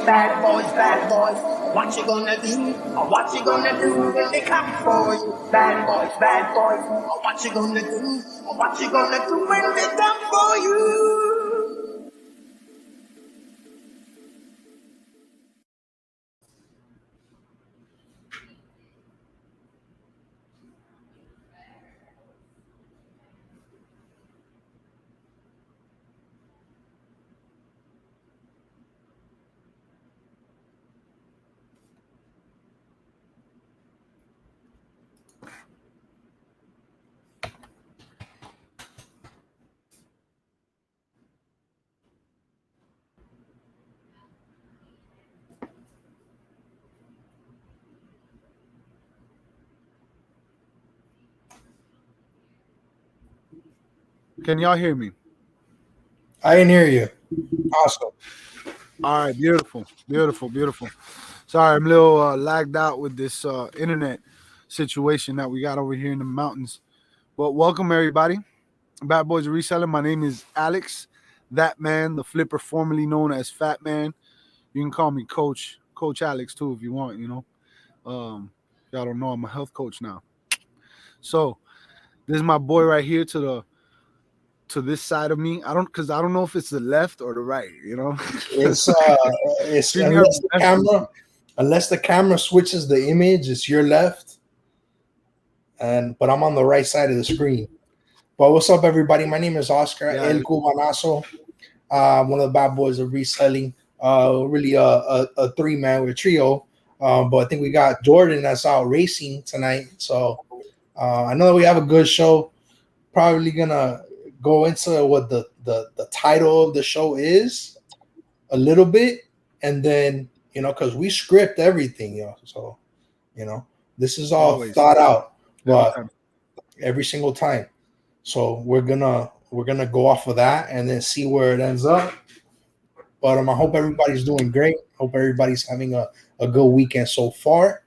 bad boys. What you gonna do? What you gonna do when they come for you? Bad boys. What you gonna do? What you gonna do when they come for you? Can y'all hear me? I can hear you. Awesome. All right, beautiful. Sorry, I'm a little lagged out with this internet situation that we got over here in the mountains. But welcome, everybody. Bad Boys of Reselling. My name is Alex, that man, the flipper, formerly known as Fatman. You can call me Coach Alex, too, if you want, you know. Y'all don't know I'm a health coach now. So, this is my boy right here to this side of me. I don't know if it's the left or the right, you know. It's unless the camera switches the image, it's your left. But I'm on the right side of the screen. But what's up, everybody? My name is Oscar El Cubanaso. One of the bad boys of reselling. Really a three-man with trio. But I think we got Jordan that's out racing tonight. So I know that we have a good show. Probably gonna go into what the title of the show is a little bit, and then because we script everything, so this is all always thought out, but every single time. So we're gonna go off of that and then see where it ends up. But I hope everybody's doing great. Hope everybody's having a good weekend so far.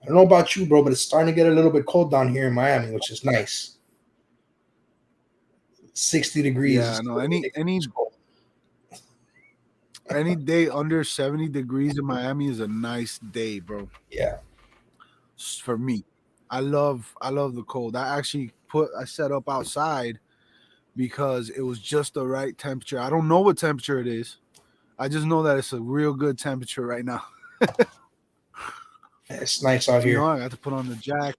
I don't know about you, bro, but it's starting to get a little bit cold down here in Miami, which is nice. 60 degrees. Yeah, no, any day under 70 degrees in Miami is a nice day, bro. Yeah. For me. I love the cold. I set up outside because it was just the right temperature. I don't know what temperature it is. I just know that it's a real good temperature right now. It's nice out here. I got to put on the jacket.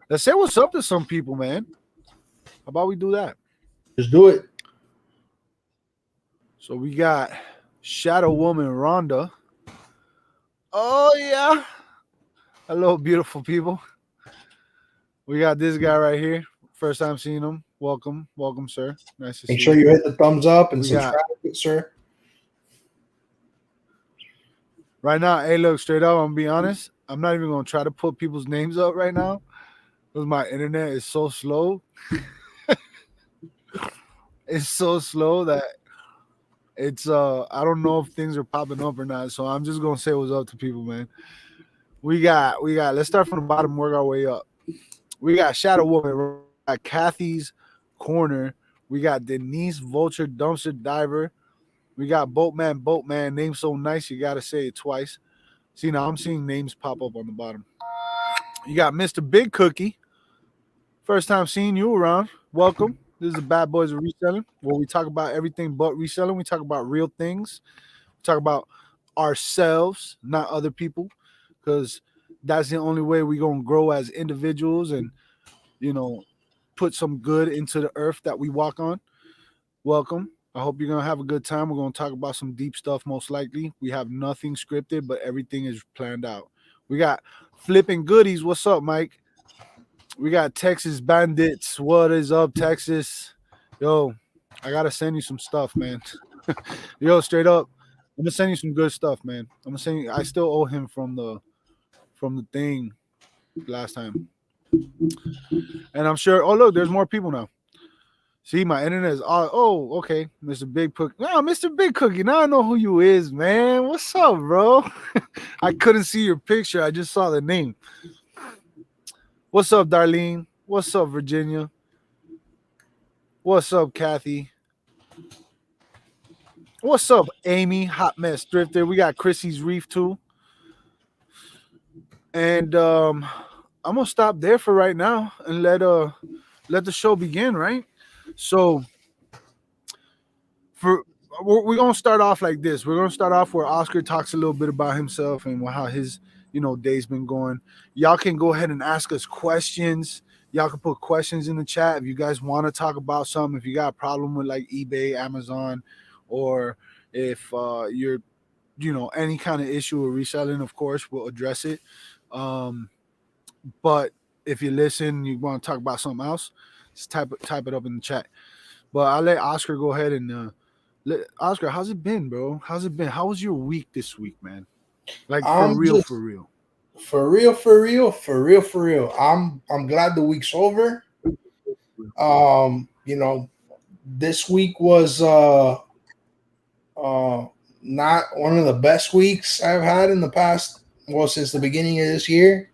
Let's say what's up to some people, man. How about we do that? Just do it. So we got Shadow Woman Rhonda. Oh, yeah. Hello, beautiful people. We got this guy right here. First time seeing him. Welcome, sir. Nice to see you. Make sure you hit the thumbs up and subscribe, sir. Right now, hey, look, straight up, I'm going to be honest. I'm not even going to try to put people's names up right now because my internet is so slow. It's so slow that it's I don't know if things are popping up or not. So I'm just gonna say what's up to people, man. We got let's start from the bottom, work our way up. We got Shadow Woman, we got Kathy's Corner, we got Denise Vulture Dumpster Diver, we got Boatman, name so nice you gotta say it twice. See, now I'm seeing names pop up on the bottom. You got Mr. Big Cookie. First time seeing you around. Welcome. This is the Bad Boys of Reselling, where we talk about everything but reselling. We talk about real things. We talk about ourselves, not other people, because that's the only way we're going to grow as individuals and, put some good into the earth that we walk on. Welcome. I hope you're going to have a good time. We're going to talk about some deep stuff, most likely. We have nothing scripted, but everything is planned out. We got Flippin Goodies. What's up, Mike? We got Texas Bandits. What is up, Texas? Yo, I gotta send you some stuff, man. Yo, straight up, I'm gonna send you some good stuff, man. I'm gonna send you. I still owe him from the thing last time, and I'm sure. Oh, look, there's more people now. See, my internet is all. Oh, okay, Mr. Big Cookie. Oh, Mr. Big Cookie. Now I know who you is, man. What's up, bro? I couldn't see your picture. I just saw the name. What's up, Darlene? What's up, Virginia? What's up, Kathy? What's up, Amy? Hot mess drifter. We got Chrissy's Reef too, and I'm gonna stop there for right now and let the show begin. Right. So for we're gonna start off like this. We're gonna start off where Oscar talks a little bit about himself and how his day's been going. Y'all can go ahead and ask us questions. Y'all can put questions in the chat if you guys want to talk about something. If you got a problem with like eBay, Amazon, or if you're any kind of issue with reselling, of course we'll address it. Um, but if you listen, you want to talk about something else, just type it up in the chat. But I'll let Oscar go ahead and Oscar, how's it been, bro? How's it been? How was your week this week, man? Like for I'm real, for just real. for real. I'm glad the week's over. You know, this week was uh not one of the best weeks I've had in the past, well, since the beginning of this year,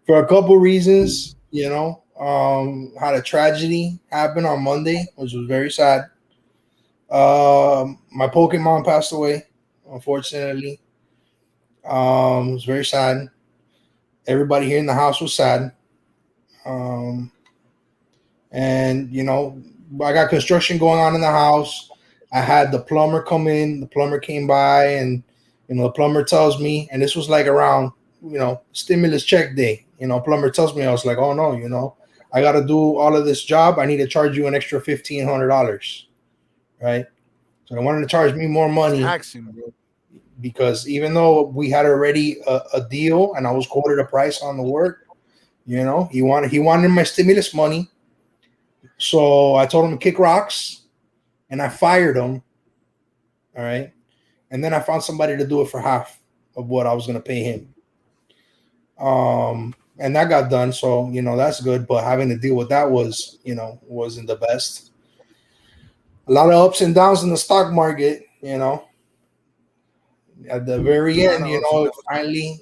for a couple reasons. Had a tragedy happen on Monday, which was very sad. My Pokemon passed away, unfortunately. It was very sad. Everybody here in the house was sad. Um, and I got construction going on in the house. I had the plumber come in. The plumber came by, and the plumber tells me, and this was like around stimulus check day. Plumber tells me, I was like, oh no, I got to do all of this job. I need to charge you an extra $1,500, right? So I wanted to charge me more money Taxing, bro. because even though we had already a deal and I was quoted a price on the work, he wanted my stimulus money. So I told him to kick rocks, and I fired him. All right, and then I found somebody to do it for half of what I was going to pay him. And that got done, so that's good. But having to deal with that wasn't the best. A lot of ups and downs in the stock market. At the very A lot end, of ups and downs. finally,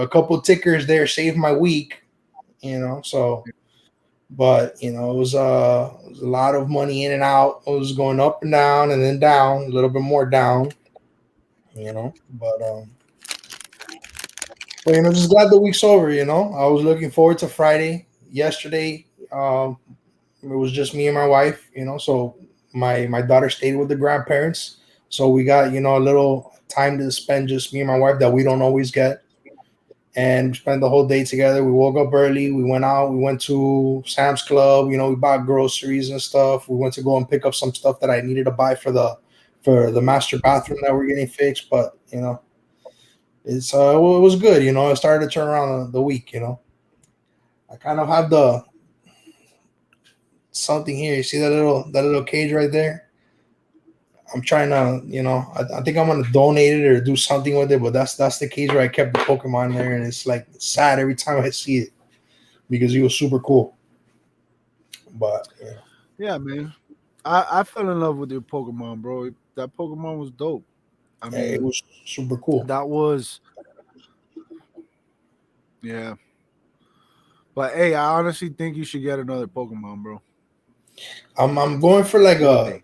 a couple tickers there saved my week. So, but it was a lot of money in and out. It was going up and down and then down, a little bit more down. But just glad the week's over. I was looking forward to Friday. Yesterday, it was just me and my wife. So my daughter stayed with the grandparents, so we got a little time to spend, just me and my wife, that we don't always get. And spent the whole day together. We woke up early. We went out. We went to Sam's Club. We bought groceries and stuff. We went to go and pick up some stuff that I needed to buy for the master bathroom that we're getting fixed. But it was good. It started to turn around the week. I kind of have the something here. You see that little cage right there? I'm trying to, I think I'm gonna donate it or do something with it. But that's the cage where I kept the Pokemon there, and it's like sad every time I see it because he was super cool. But Yeah, man. I fell in love with your Pokemon, bro. That Pokemon was dope. I it mean, was super cool. that was yeah. But hey, I honestly think you should get another Pokemon, bro. I'm going for like One a day.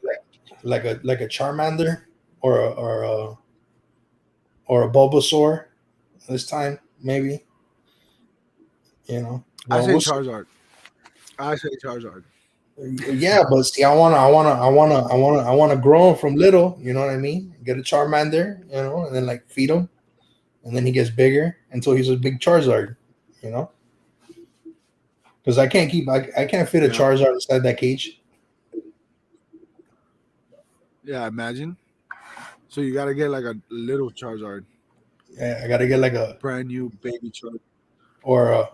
like a Charmander or a Bulbasaur this time, maybe. I But say we'll see. Charizard. I say Charizard. Yeah, but see, I wanna grow him from little. You know what I mean? Get a Charmander, and then like feed him, and then he gets bigger until he's a big Charizard. You know, because I can't fit a Yeah. Charizard inside that cage. Yeah, imagine. So you gotta get like a little Charizard. I gotta get like a Brand new baby Charizard. or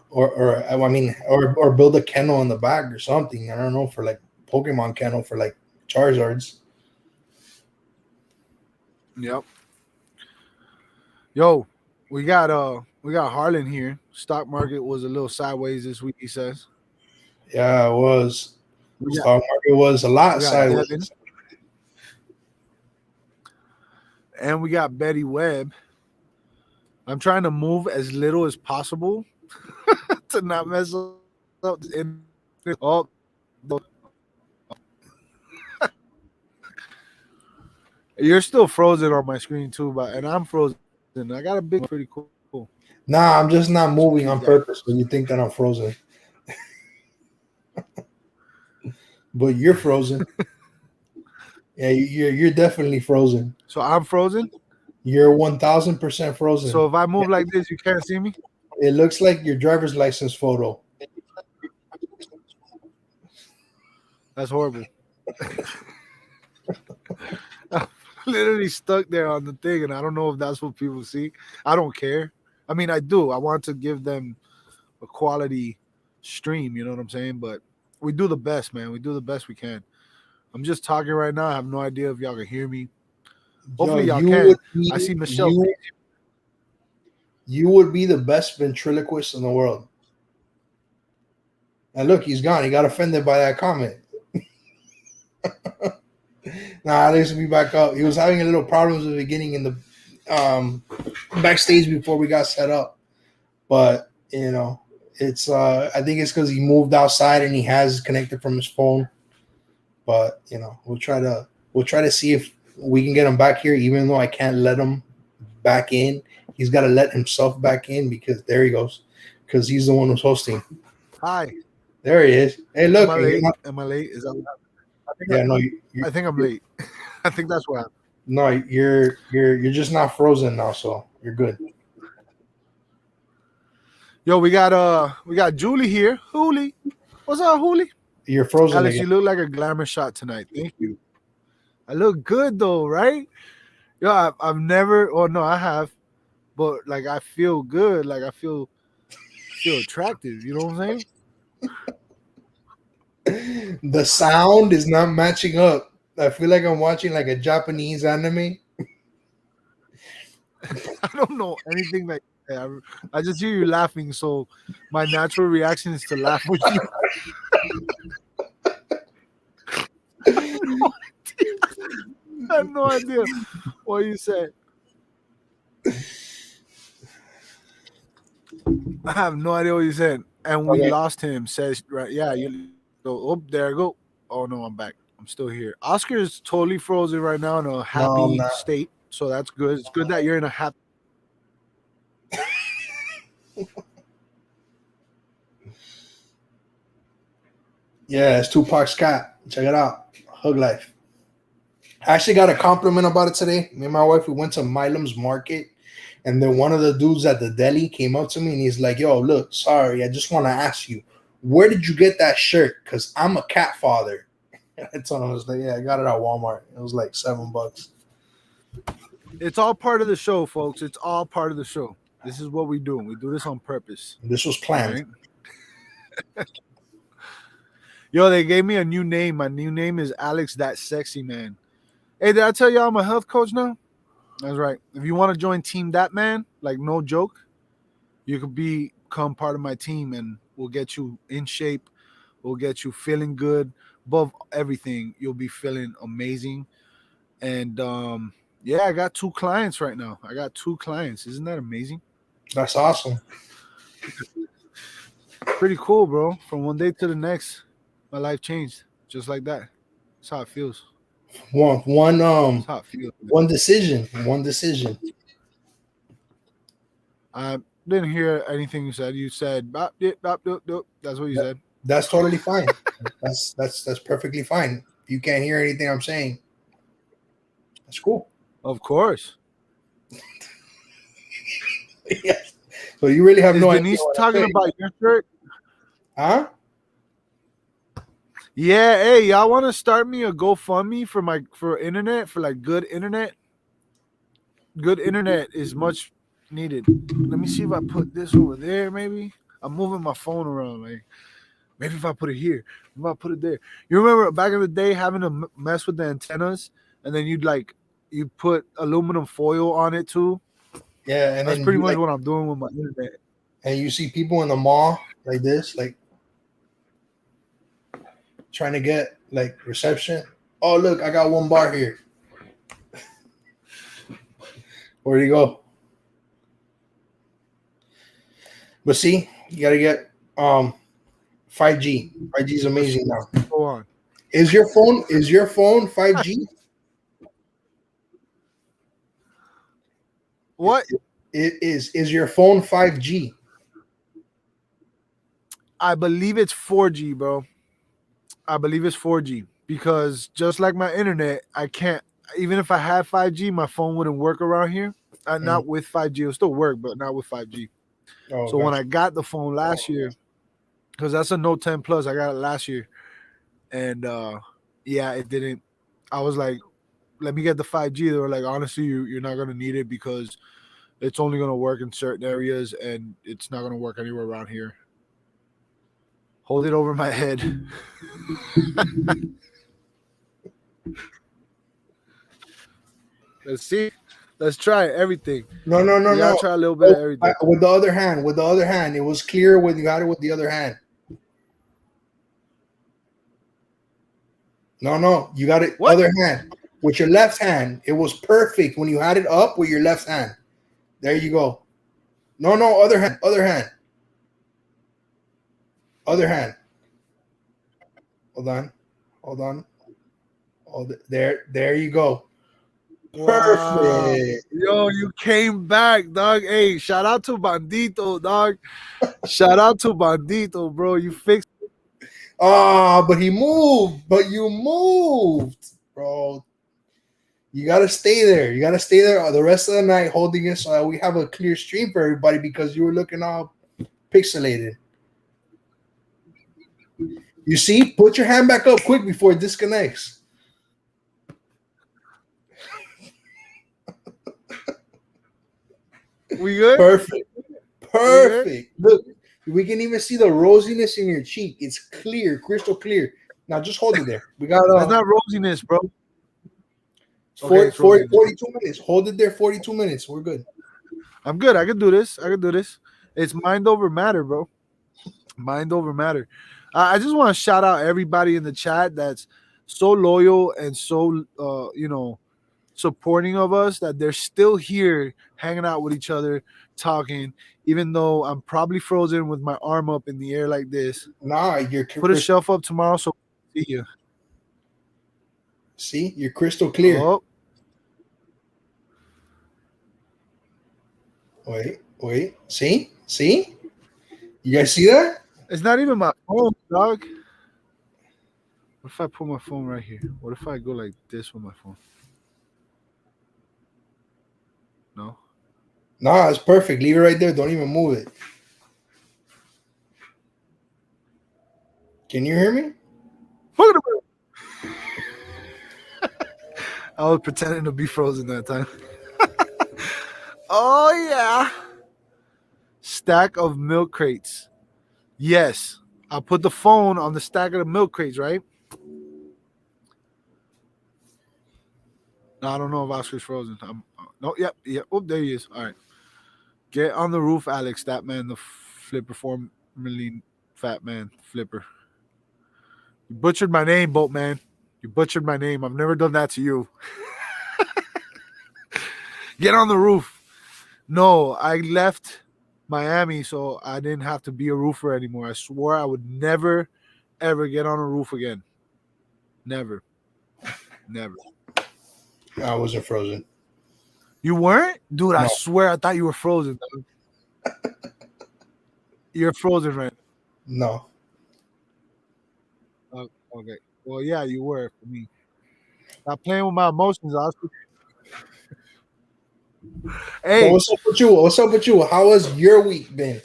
build a kennel in the back or something. I don't know, for like Pokemon kennel for like Charizards. Yep. Yo, we got Harlan here. Stock market was a little sideways this week, he says. Yeah, it was. We got Stock market was a lot we got Devin sideways. and we got Betty Webb. I'm trying to move as little as possible to not mess up the internet. Oh, You're still frozen on my screen too, and I'm frozen. I got a big one, pretty cool. Nah, I'm just not Let's moving keep on that. purpose when you think that I'm frozen. But you're frozen. Yeah, you're definitely frozen. So I'm frozen. You're 1,000% frozen. So if I move like this, you can't see me. It looks like your driver's license photo. That's horrible. I'm literally stuck there on the thing, and I don't know if that's what people see. I don't care. I mean, I do. I want to give them a quality stream. You know what I'm saying? But we do the best, man. We do the best we can. I'm just talking right now. I have no idea if y'all can hear me. Yo, Hopefully, y'all you can. would be I see Michelle. you would be the best ventriloquist in the world. And look, he's gone. He got offended by that comment. Nah, Alex will be back up. He was having a little problems at the beginning in the backstage before we got set up. But it's I think it's because he moved outside and he has connected from his phone. But we'll try to see if we can get him back here, even though I can't let him back in. He's got to let himself back in because there he goes, because he's the one who's hosting. Hi. There he is. Hey, look. Am I late? Is that what happened? I think I'm late. I think that's what happened. No, you're just not frozen now, so you're good. Yo, we got Julie here. Julie, what's up, Julie? You're frozen Alex, again. you look like a glamour shot tonight. Thank you. I look good though, right? Yo, I've never. Oh no, I have, but like I feel good. Like I feel attractive. You know what I'm saying? The sound is not matching up. I feel like I'm watching like a Japanese anime. I don't know anything that. I just hear you laughing, so my natural reaction is to laugh with you. I have no idea what you said. I have no idea what you said. And we lost him. Says right, yeah. You go. Oh, there I go. Oh no, I'm back. I'm still here. Oscar is totally frozen right now in a happy state, so that's good. It's good that you're in a happy. Yeah, it's Tupac's cat. Check it out. Hug life. I actually got a compliment about it today. Me and my wife, we went to Milam's Market, and then one of the dudes at the deli came up to me and he's like, yo, look, sorry, I just want to ask you, where did you get that shirt? Because I'm a cat father. I told him, I was like, yeah, I got it at Walmart. It was like $7. It's all part of the show, folks. It's all part of the show. This is what we do. We do this on purpose. This was planned. Right? Yo, they gave me a new name. My new name is Alex That Sexy Man. Hey, did I tell y'all I'm a health coach now? That's right. If you want to join Team That Man, like no joke, you could become part of my team and we'll get you in shape. We'll get you feeling good. Above everything, you'll be feeling amazing. And yeah, I got 2 clients right now. I got 2 clients. Isn't that amazing? That's awesome. Pretty cool, bro. From one day to the next, my life changed just like that. That's how it feels. One decision. I didn't hear anything you said. You said bop, dip, bop, doop, doop. That's what you said. That's totally fine. that's perfectly fine. If you can't hear anything I'm saying, that's cool. Of course. Yes. So you really have no idea. Denise talking about your shirt? Huh? Yeah, hey, y'all want to start me a GoFundMe for internet, for like good internet? Good internet is much needed. Let me see if I put this over there, maybe. I'm moving my phone around, like maybe if I put it here, if I put it there. You remember back in the day having to mess with the antennas, and then you put aluminum foil on it too? Yeah, and that's pretty much what I'm doing with my internet. And you see people in the mall like this, like trying to get like reception. Oh, look, I got 1 bar here. Where'd he go? But see, you gotta get 5G. 5G is amazing now. Go on. Is your phone 5G? What? Is your phone 5G? I believe it's 4G, bro. I believe it's 4G because just like my internet, I can't. Even if I had 5G, my phone wouldn't work around here. Not with 5G, it'll still work, but not with 5G. Oh, So when I got the phone last year, because that's a Note 10 Plus, I got it last year, and yeah, it didn't. I was like, let me get the 5G. They were like, honestly, you're not gonna need it because it's only gonna work in certain areas, and it's not gonna work anywhere around here. Hold it over my head. Let's see. Let's try everything. No. We gotta try a little bit of everything. With the other hand, it was clear when you got it with the other hand. No, you got it other hand. With your left hand, it was perfect when you had it up with your left hand. There you go. No, other hand. Hold on. There you go. Perfect. Wow. Yo, you came back, dog. Hey, shout out to Bandito, dog. Shout out to Bandito, bro. You fixed it. But he moved. But you moved, bro. You gotta stay there. You gotta stay there the rest of the night holding it so that we have a clear stream for everybody because you were looking all pixelated. You see? Put your hand back up quick before it disconnects. We good? Perfect. Look, we can even see the rosiness in your cheek. It's clear, crystal clear. Now just hold it there. We got That's not rosiness, bro. 42 minutes. Hold it there 42 minutes. We're good. I'm good. I can do this. It's mind over matter, bro. Mind over matter. I just want to shout out everybody in the chat that's so loyal and so supporting of us that they're still here hanging out with each other, talking, even though I'm probably frozen with my arm up in the air like this. Nah, you're put a shelf up tomorrow so we can see you. See, you're crystal clear. Oh. Wait. See? You guys see that? It's not even my phone, dog. What if I put my phone right here? What if I go like this with my phone? No? Nah, it's perfect. Leave it right there. Don't even move it. Can you hear me? I was pretending to be frozen that time. Oh, yeah. Stack of milk crates. Yes. I'll put the phone on the stack of the milk crates, right? No, I don't know if Oscar's frozen. Yep. Oh, there he is. All right. Get on the roof, Alex. That man, the flipper, formerly Fatman flipper. You butchered my name, Boatman. You butchered my name. I've never done that to you. Get on the roof. No, I left Miami, so I didn't have to be a roofer anymore. I swore I would never, ever get on a roof again. Never. I wasn't frozen. You weren't? Dude, no. I swear I thought you were frozen. You're frozen right now. No. Okay. Well, yeah, you were for me. Stop playing with my emotions, Oscar. Hey. So what's up with you? How has your week been?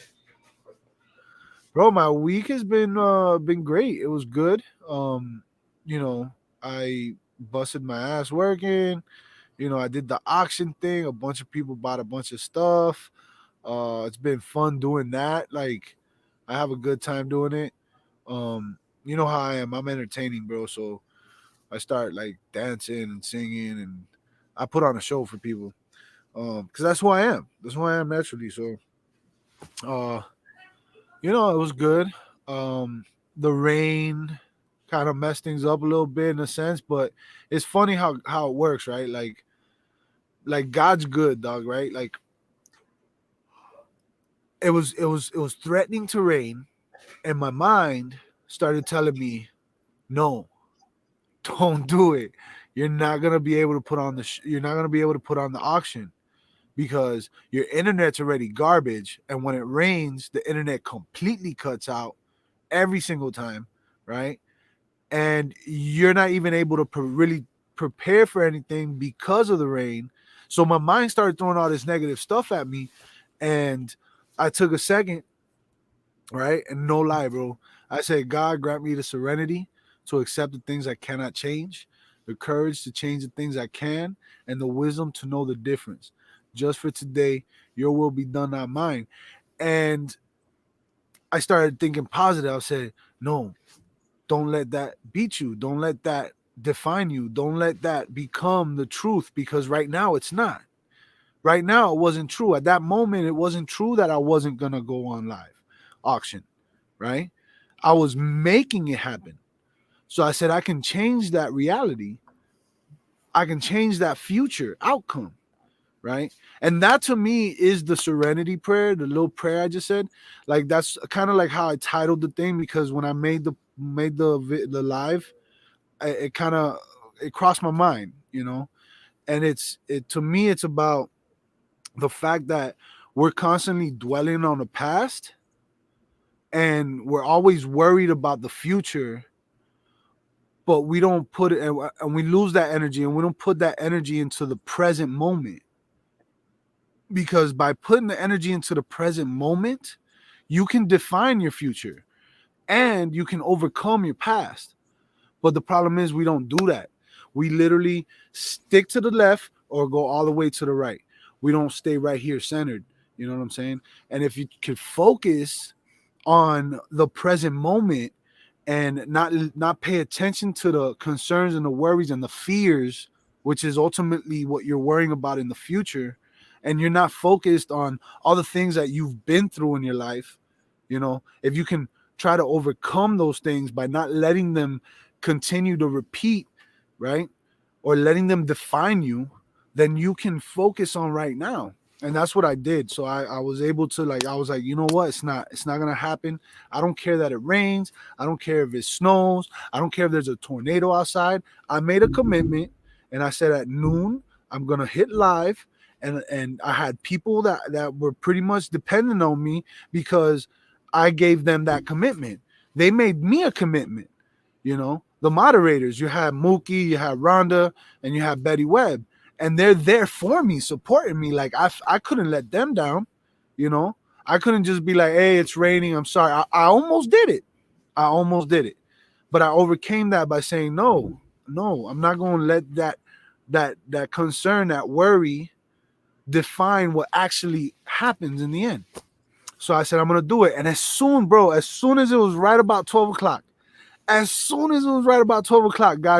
Bro, my week has been great. It was good. I busted my ass working. I did the auction thing. A bunch of people bought a bunch of stuff. It's been fun doing that. Like, I have a good time doing it. You know how I am. I'm entertaining, bro. So I start like dancing and singing, and I put on a show for people. Because that's who I am. That's who I am naturally. So, it was good. The rain kind of messed things up a little bit in a sense, but it's funny how it works, right? Like God's good, dog, right? Like it was threatening to rain, and my mind started telling me, no, don't do it. You're not gonna be able to put on the auction. because your internet's already garbage, and when it rains, the internet completely cuts out every single time, right? And you're not even able to really prepare for anything because of the rain. So my mind started throwing all this negative stuff at me, and I took a second, right? And no lie, bro, I said, God, grant me the serenity to accept the things I cannot change, the courage to change the things I can, and the wisdom to know the difference. Just for today, your will be done, not mine. And I started thinking positive. I said, no, don't let that beat you. Don't let that define you. Don't let that become the truth, because right now it's not. Right now it wasn't true. At that moment, it wasn't true that I wasn't going to go on live auction, right? I was making it happen. So I said, I can change that reality. I can change that future outcome, right? And that to me is the serenity prayer, the little prayer I just said. Like that's kind of like how I titled the thing, because when I made the live, it kind of it crossed my mind, you know. And it to me, it's about the fact that we're constantly dwelling on the past, and we're always worried about the future, but we don't put it, and we lose that energy, and we don't put that energy into the present moment. Because by putting the energy into the present moment, you can define your future and you can overcome your past. But the problem is we don't do that. We literally stick to the left or go all the way to the right. We don't stay right here centered. You know what I'm saying? And if you could focus on the present moment and not pay attention to the concerns and the worries and the fears, which is ultimately what you're worrying about in the future, and you're not focused on all the things that you've been through in your life, you know, if you can try to overcome those things by not letting them continue to repeat, right, or letting them define you, then you can focus on right now. And that's what I did. So I was able to, like, I was like, you know what, it's not gonna happen. I don't care that it rains, I don't care if it snows, I don't care if there's a tornado outside. I made a commitment, and I said at noon I'm gonna hit live. And I had people that were pretty much dependent on me, because I gave them that commitment. They made me a commitment. You know, the moderators, you have Mookie, you have Rhonda, and you have Betty Webb, and they're there for me, supporting me. Like I couldn't let them down. You know, I couldn't just be like, hey, it's raining, I'm sorry. I almost did it. I almost did it. But I overcame that by saying, no, I'm not going to let that concern, that worry define what actually happens in the end. So I said, I'm going to do it. And as soon as it was right about 12 o'clock, God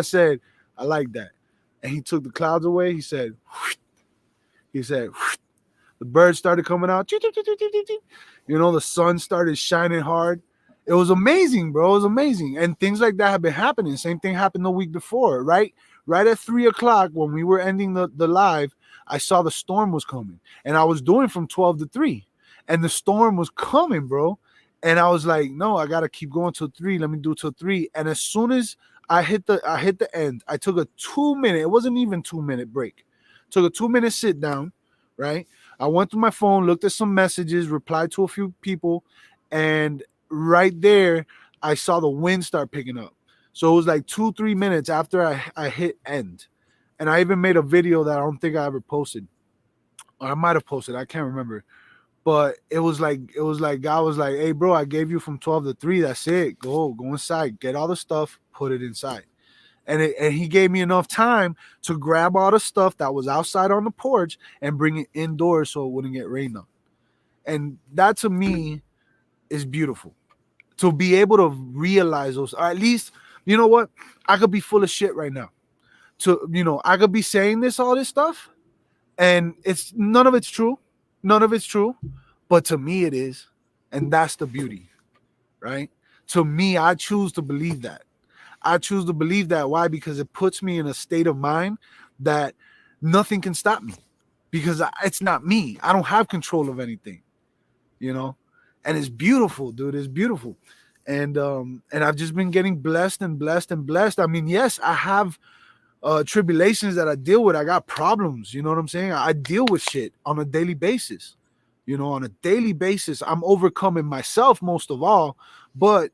said, I like that. And he took the clouds away. He said, the birds started coming out. You know, the sun started shining hard. It was amazing, bro. It was amazing. And things like that have been happening. Same thing happened the week before, right? Right at 3 o'clock when we were ending the live, I saw the storm was coming. And I was doing from 12 to 3. And the storm was coming, bro. And I was like, no, I gotta keep going till 3. Let me do till 3. And as soon as I hit the end, I took a 2-minute, it wasn't even 2-minute break. Took a 2-minute sit down, right? I went through my phone, looked at some messages, replied to a few people, and right there, I saw the wind start picking up. So it was like 2-3 minutes after I hit end. And I even made a video that I don't think I ever posted. Or I might have posted, I can't remember. But it was like God was like, hey, bro, I gave you from 12 to 3. That's it. Go inside, get all the stuff, put it inside. And he gave me enough time to grab all the stuff that was outside on the porch and bring it indoors so it wouldn't get rained on. And that to me is beautiful. To be able to realize those, or at least, you know what? I could be full of shit right now. I could be saying all this stuff, and it's none of it's true. None of it's true. But to me it is. And that's the beauty, right? To me, I choose to believe that. I choose to believe that. Why? Because it puts me in a state of mind that nothing can stop me, because it's not me. I don't have control of anything, you know? And it's beautiful, dude. It's beautiful. And I've just been getting blessed and blessed and blessed. I mean, yes, I have tribulations that I deal with. I got problems. You know what I'm saying? I deal with shit on a daily basis. You know, on a daily basis, I'm overcoming myself most of all, but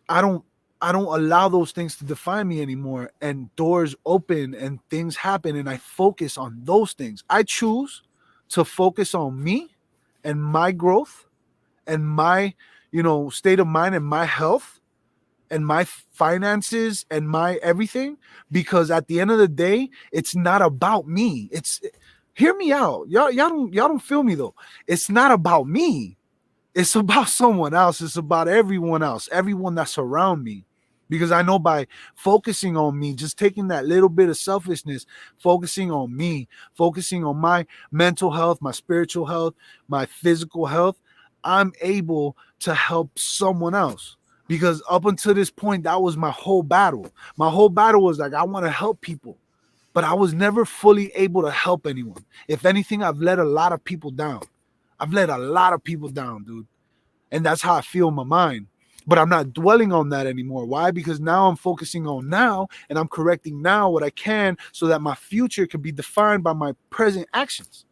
I don't allow those things to define me anymore, and doors open and things happen and I focus on those things. I choose to focus on me and my growth and my, you know, state of mind and my health and my finances and my everything, because at the end of the day, it's not about me. It's, hear me out. Y'all don't feel me though. It's not about me. It's about someone else. It's about everyone else, everyone that's around me. Because I know by focusing on me, just taking that little bit of selfishness, focusing on me, focusing on my mental health, my spiritual health, my physical health, I'm able to help someone else. Because up until this point, that was my whole battle. My whole battle was like, I want to help people, but I was never fully able to help anyone. If anything, I've let a lot of people down. I've let a lot of people down, dude. And that's how I feel in my mind. But I'm not dwelling on that anymore. Why? Because now I'm focusing on now and I'm correcting now what I can so that my future can be defined by my present actions.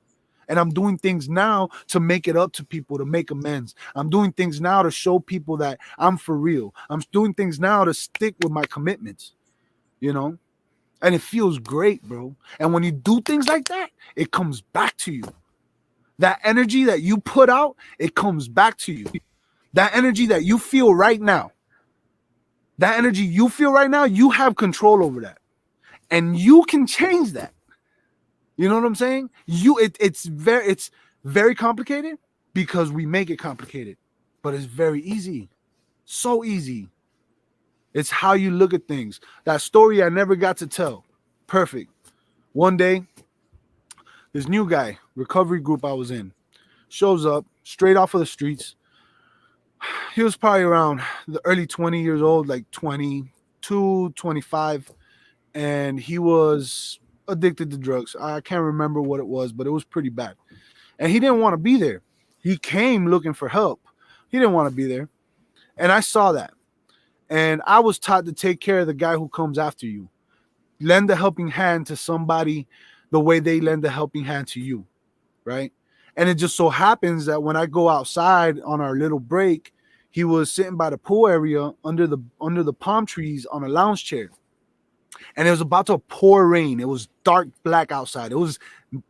And I'm doing things now to make it up to people, to make amends. I'm doing things now to show people that I'm for real. I'm doing things now to stick with my commitments, you know? And it feels great, bro. And when you do things like that, it comes back to you. That energy that you put out, it comes back to you. That energy that you feel right now, you have control over that. And you can change that. You know what I'm saying? It's very complicated because we make it complicated. But it's very easy. So easy. It's how you look at things. That story I never got to tell. Perfect. One day, this new guy, recovery group I was in, shows up straight off of the streets. He was probably around the early 20 years old, like 22, 25. And he was addicted to drugs. I can't remember what it was, but it was pretty bad. And he didn't want to be there. He came looking for help. He didn't want to be there. And I saw that. And I was taught to take care of the guy who comes after you. Lend a helping hand to somebody the way they lend a helping hand to you, right? And it just so happens that when I go outside on our little break, he was sitting by the pool area under the palm trees on a lounge chair. And it was about to pour rain. It was dark black outside. It was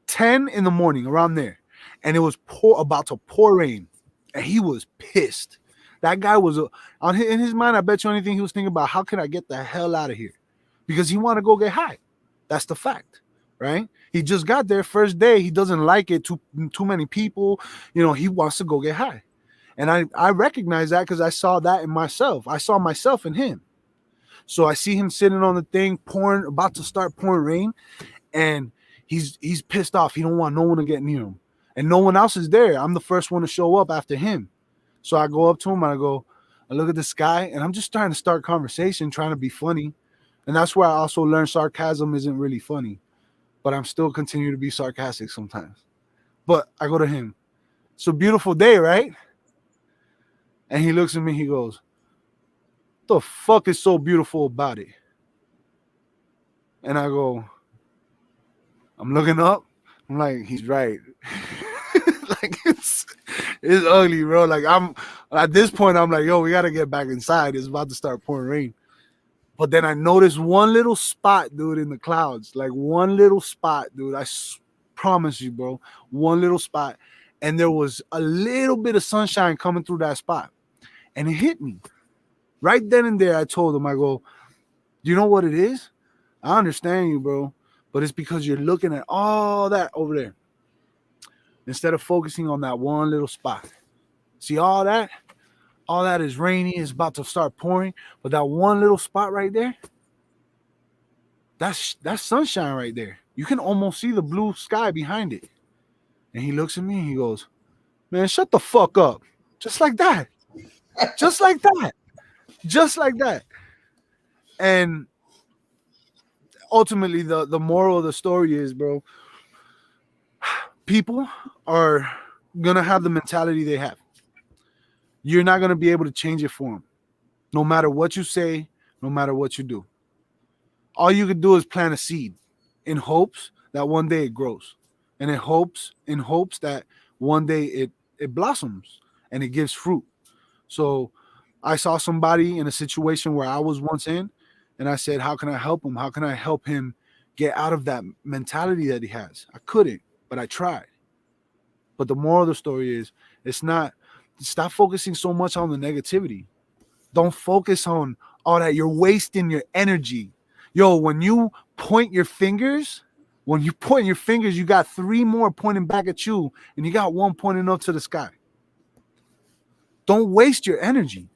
10 in the morning, around there. And it was about to pour rain. And he was pissed. That guy was in his mind, I bet you anything he was thinking about, how can I get the hell out of here? Because he wanted to go get high. That's the fact, right? He just got there first day. He doesn't like it. Too many people. You know, he wants to go get high. And I recognize that because I saw that in myself. I saw myself in him. So I see him sitting on the thing, about to start pouring rain, and he's pissed off. He don't want no one to get near him. And no one else is there. I'm the first one to show up after him. So I go up to him and I look at the sky, and I'm just trying to start conversation, trying to be funny. And that's where I also learned sarcasm isn't really funny. But I'm still continue to be sarcastic sometimes. But I go to him. It's a beautiful day, right? And he looks at me, he goes, the fuck is so beautiful about it? And I go, I'm looking up. I'm like, he's right. Like it's ugly, bro. Like I'm at this point, I'm like, yo, we gotta get back inside. It's about to start pouring rain. But then I noticed one little spot, dude, in the clouds. Like one little spot, dude. Promise you, bro. One little spot. And there was a little bit of sunshine coming through that spot. And it hit me. Right then and there, I told him, I go, you know what it is? I understand you, bro. But it's because you're looking at all that over there instead of focusing on that one little spot. See all that? All that is rainy. It's about to start pouring. But that one little spot right there, that's sunshine right there. You can almost see the blue sky behind it. And he looks at me and he goes, man, shut the fuck up. Just like that. Just like that. Just like that. And ultimately, the moral of the story is, bro, people are going to have the mentality they have. You're not going to be able to change it for them. No matter what you say, no matter what you do. All you could do is plant a seed in hopes that one day it grows, and in hopes that one day it blossoms and it gives fruit. So I saw somebody in a situation where I was once in, and I said, how can I help him? How can I help him get out of that mentality that he has? I couldn't, but I tried. But the moral of the story is, it's not, stop focusing so much on the negativity. Don't focus on all that. You're wasting your energy. Yo, when you point your fingers, you got 3 more pointing back at you, and you got 1 pointing up to the sky. Don't waste your energy,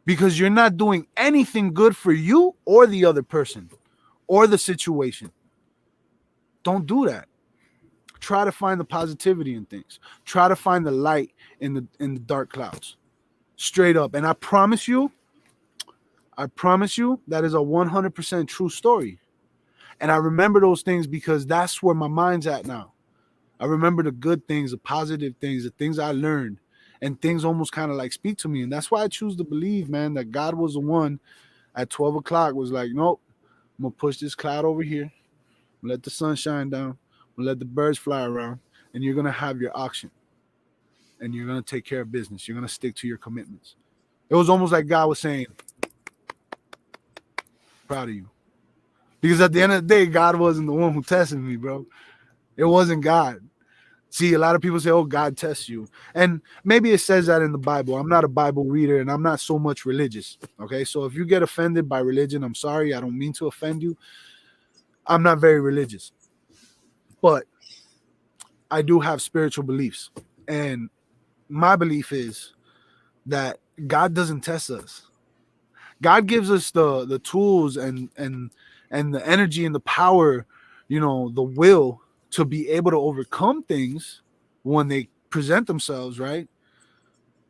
because you're not doing anything good for you or the other person or the situation. Don't do that. Try to find the positivity in things. Try to find the light in the dark clouds. Straight up. And I promise you, that is a 100% true story. And I remember those things because that's where my mind's at now. I remember the good things, the positive things, the things I learned, and things almost kind of like speak to me. And that's why I choose to believe, man, that God was the one at 12 o'clock was like, nope, I'm going to push this cloud over here. Let the sun shine down. Let the birds fly around. And you're going to have your auction. And you're going to take care of business. You're going to stick to your commitments. It was almost like God was saying, proud of you. Because at the end of the day, God wasn't the one who tested me, bro. It wasn't God. See, a lot of people say, oh, God tests you. And maybe it says that in the Bible. I'm not a Bible reader, and I'm not so much religious. Okay, so if you get offended by religion, I'm sorry. I don't mean to offend you. I'm not very religious. But I do have spiritual beliefs. And my belief is that God doesn't test us. God gives us the tools and the energy and the power, the will to be able to overcome things when they present themselves, right?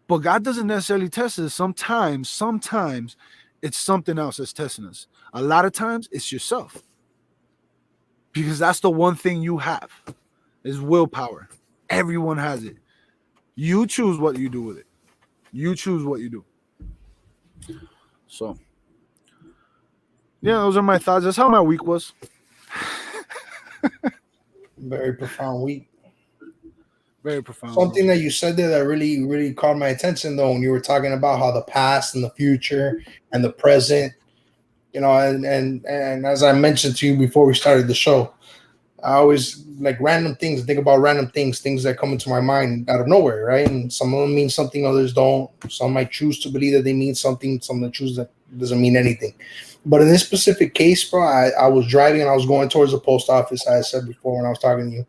But God doesn't necessarily test us. Sometimes it's something else that's testing us. A lot of times it's yourself. Because that's the one thing you have is willpower. Everyone has it. You choose what you do with it. You choose what you do. So, yeah, those are my thoughts. That's how my week was. Very profound week. Very profound. Something that you said there that really, really caught my attention, though, when you were talking about how the past and the future and the present, and as I mentioned to you before we started the show, I always like random things, think about random things that come into my mind out of nowhere, right? And some of them mean something, others don't. Some might choose to believe that they mean something, some that choose that doesn't mean anything. But in this specific case, bro, I was driving and I was going towards the post office, as I said before when I was talking to you.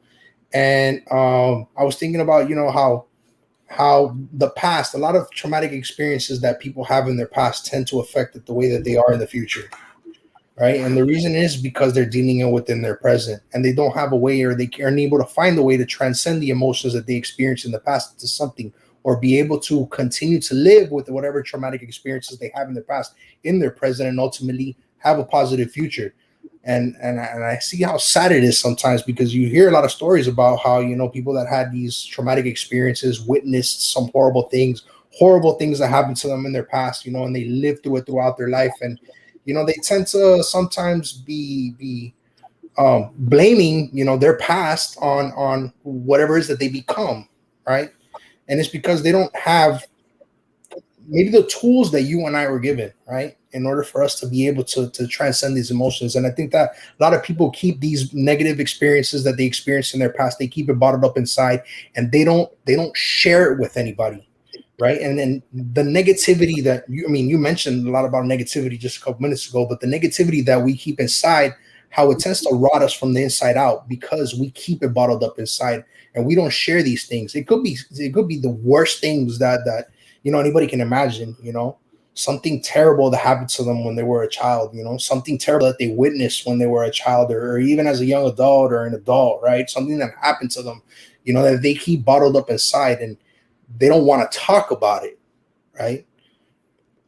And I was thinking about, how the past, a lot of traumatic experiences that people have in their past tend to affect it the way that they are in the future. Right. And the reason is because they're dealing within their present and they don't have a way, or they aren't able to find a way to transcend the emotions that they experienced in the past into something, or be able to continue to live with whatever traumatic experiences they have in their past in their present and ultimately have a positive future. And I see how sad it is sometimes, because you hear a lot of stories about how, people that had these traumatic experiences witnessed some horrible things that happened to them in their past, and they lived through it throughout their life. And they tend to sometimes be blaming, their past on whatever it is that they become, right? And it's because they don't have maybe the tools that you and I were given, right, in order for us to be able to transcend these emotions. And I think that a lot of people keep these negative experiences that they experienced in their past, they keep it bottled up inside, and they don't share it with anybody. Right. And then the negativity that you mentioned a lot about negativity just a couple minutes ago, but the negativity that we keep inside, how it tends to rot us from the inside out because we keep it bottled up inside and we don't share these things. It could be the worst things that anybody can imagine, something terrible that happened to them when they were a child, something terrible that they witnessed when they were a child, or even as a young adult or an adult, right? Something that happened to them, that they keep bottled up inside and they don't want to talk about it, right?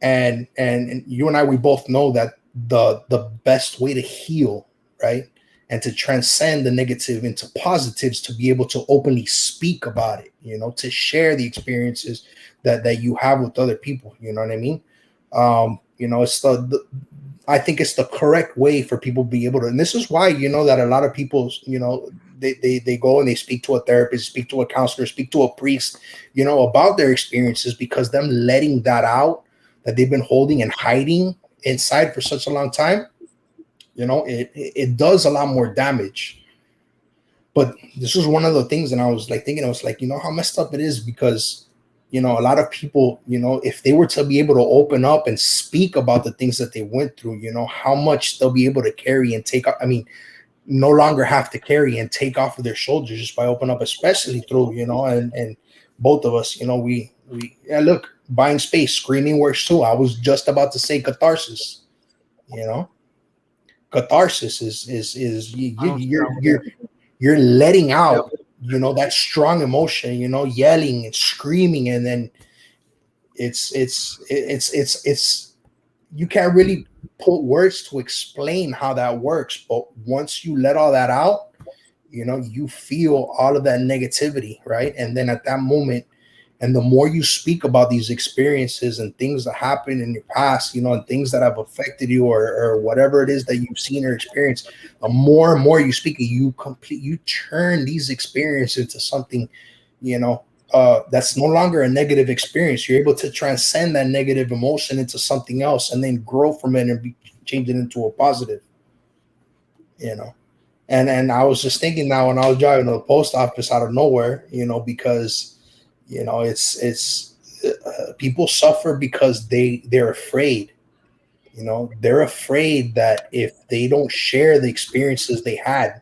And you and I, we both know that the best way to heal, right, and to transcend the negative into positives, to be able to openly speak about it, to share the experiences that you have with other people. You know what I mean? It's I think it's the correct way for people to be able to, and this is why, that a lot of people, they go and they speak to a therapist, speak to a counselor, speak to a priest, about their experiences, because them letting that out that they've been holding and hiding inside for such a long time, it does a lot more damage. But this was one of the things, and I was like thinking, I was like, how messed up it is, because a lot of people, if they were to be able to open up and speak about the things that they went through, how much they'll be able to carry and take, I mean, no longer have to carry and take off of their shoulders just by opening up, especially through, and both of us, yeah, look, buying space, screaming works too. I was just about to say catharsis, you know, catharsis is I don't see that one. you're letting Yep. out, that strong emotion, yelling and screaming, and then it's you can't really put words to explain how that works, but once you let all that out, you feel all of that negativity, right? And then at that moment, and the more you speak about these experiences and things that happen in your past, and things that have affected you, or whatever it is that you've seen or experienced, the more and more you speak, you turn these experiences into something, that's no longer a negative experience. You're able to transcend that negative emotion into something else, and then grow from it and change it into a positive, you know. And I was just thinking now when I was driving to the post office out of nowhere, because it's people suffer because they're afraid. They're afraid that if they don't share the experiences they had,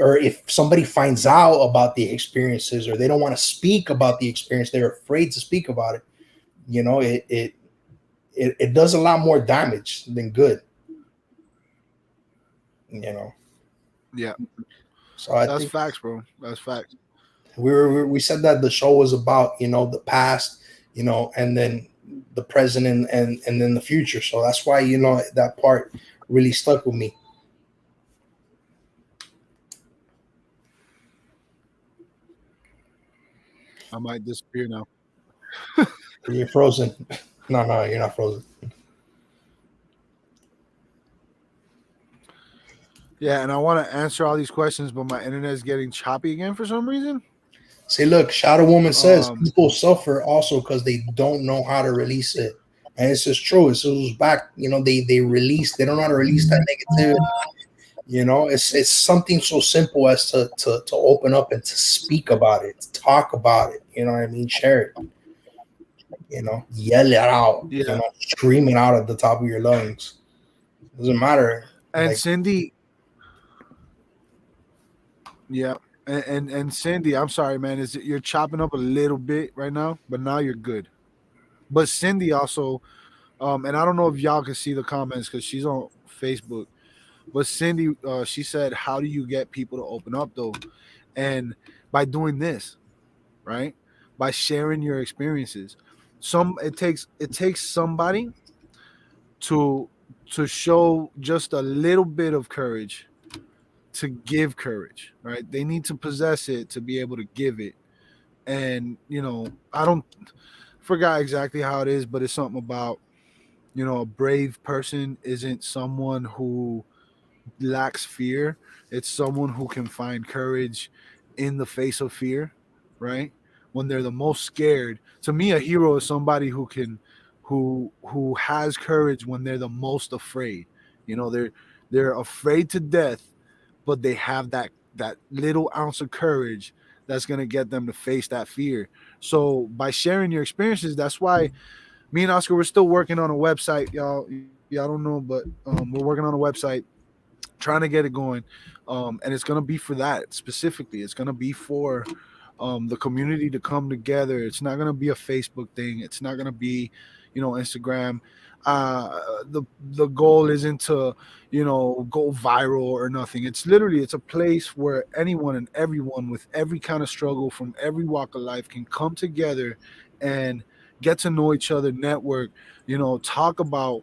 or if somebody finds out about the experiences, or they don't want to speak about the experience, they're afraid to speak about it. It does a lot more damage than good. you know Yeah. so I That's think facts, bro. That's facts. we said that the show was about the past, and then the present, and then the future. So that's why that part really stuck with me. I might disappear now. You're frozen. No, you're not frozen. Yeah, and I want to answer all these questions, but my internet is getting choppy again for some reason. Say, look, Shadow Woman says Um, people suffer also because they don't know how to release it. And it's just true. It goes back, they don't know how to release that negativity. It's something so simple as to open up and to speak about it, to talk about it. You know what I mean? Share it. Yell it out. yeah, Scream it out at the top of your lungs. Doesn't matter. and Like, Cindy, yeah, and Cindy, I'm sorry, man. Is you're chopping up a little bit right now, but now you're good. But Cindy also, and I don't know if y'all can see the comments because she's on Facebook. But Cindy, she said, "How do you get people to open up though?" And by doing this, right? By sharing your experiences. It takes somebody to to show just a little bit of courage to give courage, right? They need to possess it to be able to give it. And I don't forgot exactly how it is, but it's something about a brave person isn't someone who lacks fear. It's someone who can find courage in the face of fear, right? When they're the most scared. To me, a hero is somebody who has courage when they're the most afraid. They're afraid to death, but they have that little ounce of courage that's gonna get them to face that fear. So by sharing your experiences, that's why me and Oscar we're still working on a website, y'all. Y'all don't know, but we're working on a website trying to get it going, and it's gonna be for that specifically. It's gonna be for the community to come together. It's not gonna be a Facebook thing. It's not gonna be, Instagram. The goal isn't to go viral or nothing. It's a place where anyone and everyone with every kind of struggle from every walk of life can come together and get to know each other, network, talk about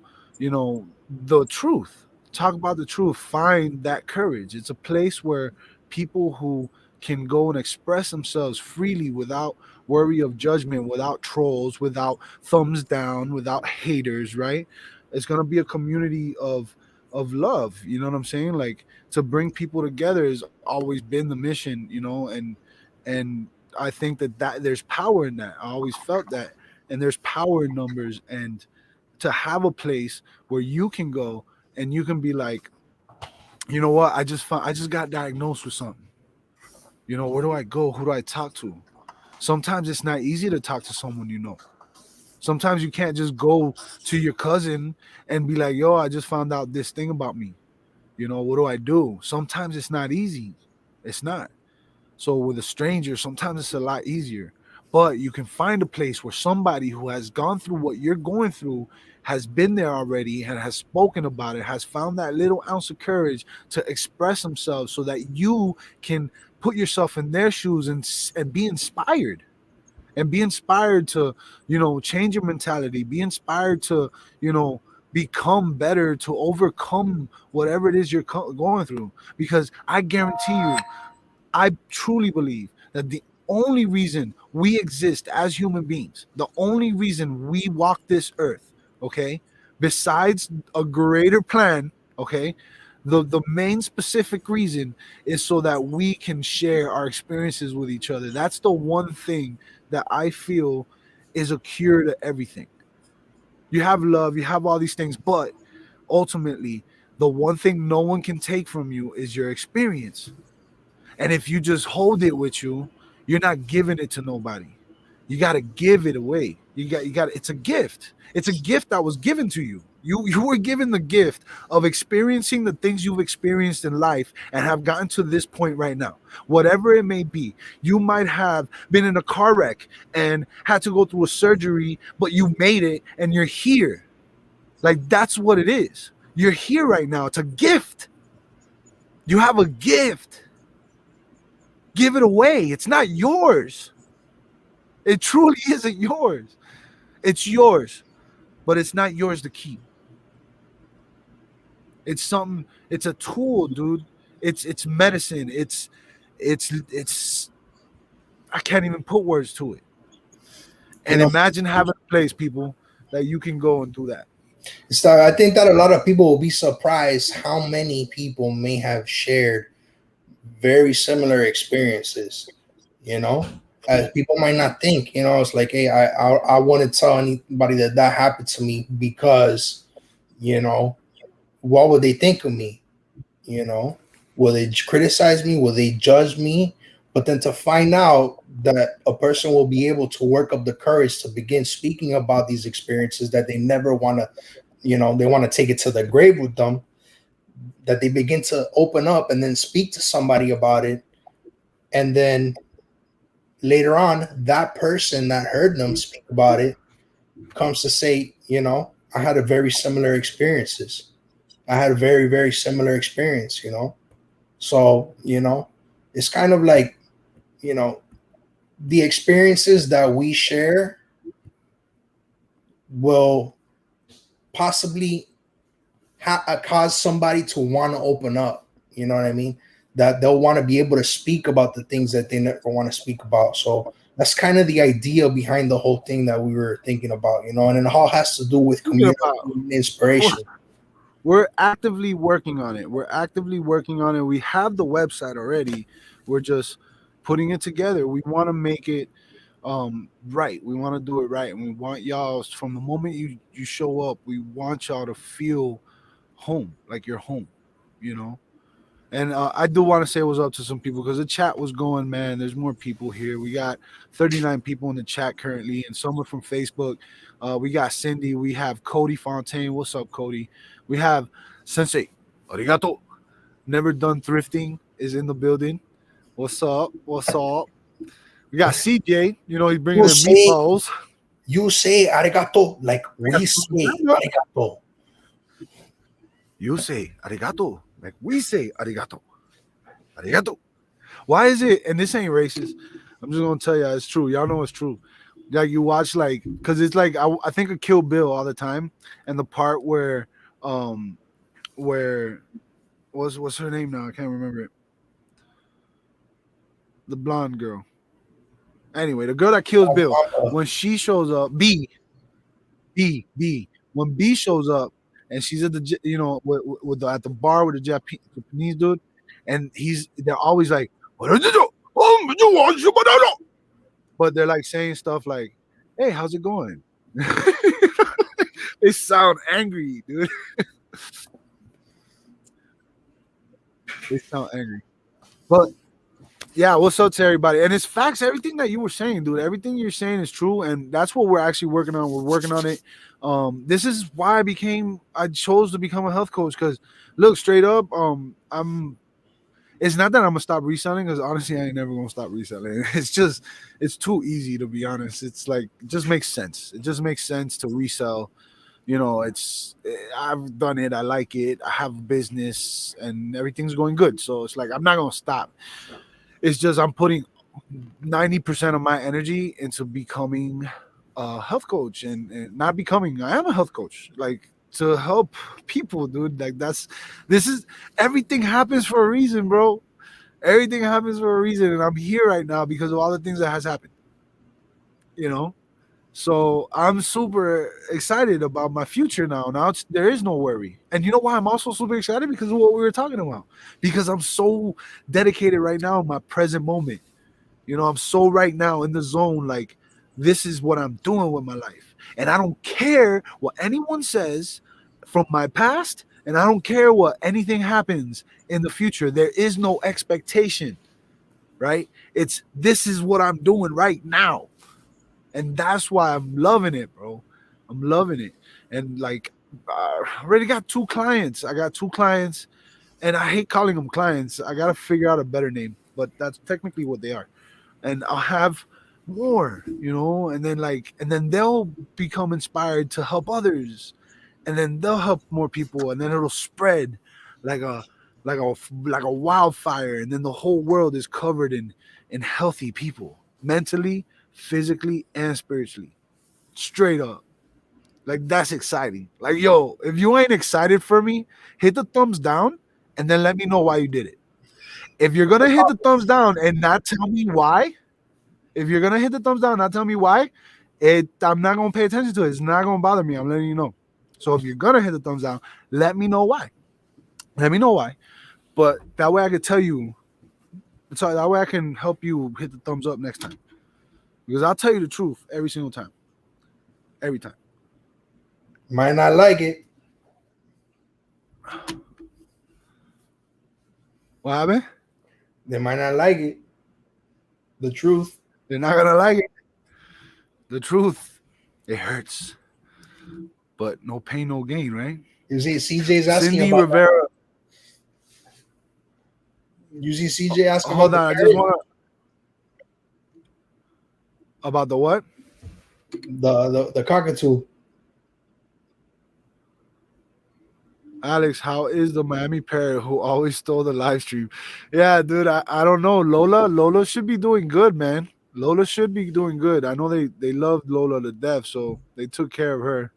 the truth, find that courage. It's a place where people who can go and express themselves freely without worry of judgment, without trolls, without thumbs down, without haters, right? It's gonna be a community of love. You know what I'm saying? Like, to bring people together has always been the mission. You know, and I think that there's power in that. I always felt that, and there's power in numbers, and to have a place where you can go and you can be like, you know what, I just got diagnosed with something. You know, where do I go? Who do I talk to? Sometimes it's not easy to talk to someone you know. Sometimes you can't just go to your cousin and be like, yo, I just found out this thing about me. You know, what do I do? Sometimes it's not easy. It's not. So with a stranger, sometimes it's a lot easier. But you can find a place where somebody who has gone through what you're going through has been there already and has spoken about it, has found that little ounce of courage to express themselves so that you can put yourself in their shoes and be inspired, and be inspired to, you know, change your mentality, be inspired to, you know, become better, to overcome whatever it is you're going through. Because I guarantee you, I truly believe that the only reason we exist as human beings, the only reason we walk this earth, okay, besides a greater plan, okay, the main specific reason is so that we can share our experiences with each other. That's the one thing that I feel is a cure to everything. You have love, you have all these things, but ultimately, the one thing no one can take from you is your experience. And if you just hold it with you, you're not giving it to nobody. You got to give it away. You got it's a gift. It's a gift that was given to you. You were given the gift of experiencing the things you've experienced in life and have gotten to this point right now. Whatever it may be. You might have been in a car wreck and had to go through a surgery, but you made it and you're here. Like, that's what it is. You're here right now. It's a gift. You have a gift. Give it away. It's not yours. It truly isn't yours. It's yours, but it's not yours to keep. It's something. It's a tool, dude. It's medicine. It's. I can't even put words to it. You And know, imagine having a place, people, that you can go and do that. it's that I think that a lot of people will be surprised how many people may have shared very similar experiences. You know, as people might not think. You know, it's like, hey, I wouldn't tell anybody that that happened to me because, you know, what would they think of me? You know, will they criticize me? Will they judge me? But then to find out that a person will be able to work up the courage to begin speaking about these experiences that they never want to, you know, they want to take it to the grave with them, that they begin to open up and then speak to somebody about it. And then later on, that person that heard them speak about it comes to say, you know, I had a very similar experiences. I had a very, very similar experience, you know. So, you know, it's kind of like, you know, the experiences that we share will possibly cause somebody to want to open up. You know what I mean? That they'll want to be able to speak about the things that they never want to speak about. So that's kind of the idea behind the whole thing that we were thinking about, you know, and it all has to do with Thinking community about, and inspiration. we're actively working on it. We're actively working on it. We have the website already. We're just putting it together. We want to make it right. We want to do it right, and we want y'all, from the moment you show up, we want y'all to feel home, like you're home, you know. And I do want to say what's up to some people because the chat was going, man. There's more people here. We got 39 people in the chat currently, and some are from Facebook. We got Cindy. We have Cody Fontaine. What's up, Cody? We have Sensei Arigato. Never done thrifting is in the building. What's up? What's up? We got CJ. You know, he's bringing You in say meatballs. you say arigato like we say arigato. You say arigato, like we say arigato. Arigato. Why is it? And this ain't racist. I'm just gonna tell you, it's true. Y'all know it's true. Like, you watch, like, because it's like I think of Kill Bill all the time, and the part where what's her name now? I can't remember it. The blonde girl. Anyway, the girl that kills Bill, when she shows up, B when B shows up. and she's at the with the, at the bar with the Japanese dude, and they're always like, "What did you do? You want your banana?" But they're like saying stuff like, "Hey, how's it going?" They sound angry, dude. They sound angry. But yeah, what's up to everybody? And it's facts. Everything that you were saying, dude. Everything you're saying is true, and that's what we're actually working on. We're working on it. This is why I chose to become a health coach because, look, straight up, I'm. It's not that I'm gonna stop reselling because honestly, I ain't never gonna stop reselling. It's just, it's too easy to be honest. It's like it just makes sense. It just makes sense to resell. I've done it. I like it. I have a business, and everything's going good. So it's like I'm not gonna stop. It's just I'm putting 90% of my energy into becoming a health coach and not becoming. I am a health coach, like to help people, dude. Like this is everything happens for a reason, bro. Everything happens for a reason, and I'm here right now because of all the things that has happened. You know, so I'm super excited about my future now. There is no worry, and you know why I'm also super excited because of what we were talking about. Because I'm so dedicated right now in my present moment. I'm so right now in the zone. Like, this is what I'm doing with my life. And I don't care what anyone says from my past. And I don't care what anything happens in the future. There is no expectation, right? This is what I'm doing right now. And that's why I'm loving it, bro. I'm loving it. And like, I already got 2 clients. I got 2 clients. And I hate calling them clients. I got to figure out a better name. But that's technically what they are. And I'll have more, and then they'll become inspired to help others, and then they'll help more people, and then it'll spread like a like a wildfire, and then the whole world is covered in healthy people, mentally, physically, and spiritually. Straight up. Like that's exciting. Like, yo, if you ain't excited for me, hit the thumbs down and then let me know why you did it. If you're gonna hit the thumbs down and not tell me why, if you're gonna hit the thumbs down, not tell me why, I'm not gonna pay attention to it. It's not gonna bother me. I'm letting you know. So if you're gonna hit the thumbs down, let me know why. Let me know why. But that way I can tell you. So that way I can help you hit the thumbs up next time. Because I'll tell you the truth every single time. Every time. Might not like it. What happened? They might not like it. The truth. They're not gonna like it. The truth. It hurts. But no pain, no gain, right? You see, CJ's asking Cindy about Rivera. That. You see CJ asking Hold about on, I just want to. About the what? The cockatoo. Alex, how is the Miami parrot who always stole the live stream? Yeah, dude, I don't know. Lola should be doing good, man. Lola should be doing good. I know they loved Lola to death, so they took care of her.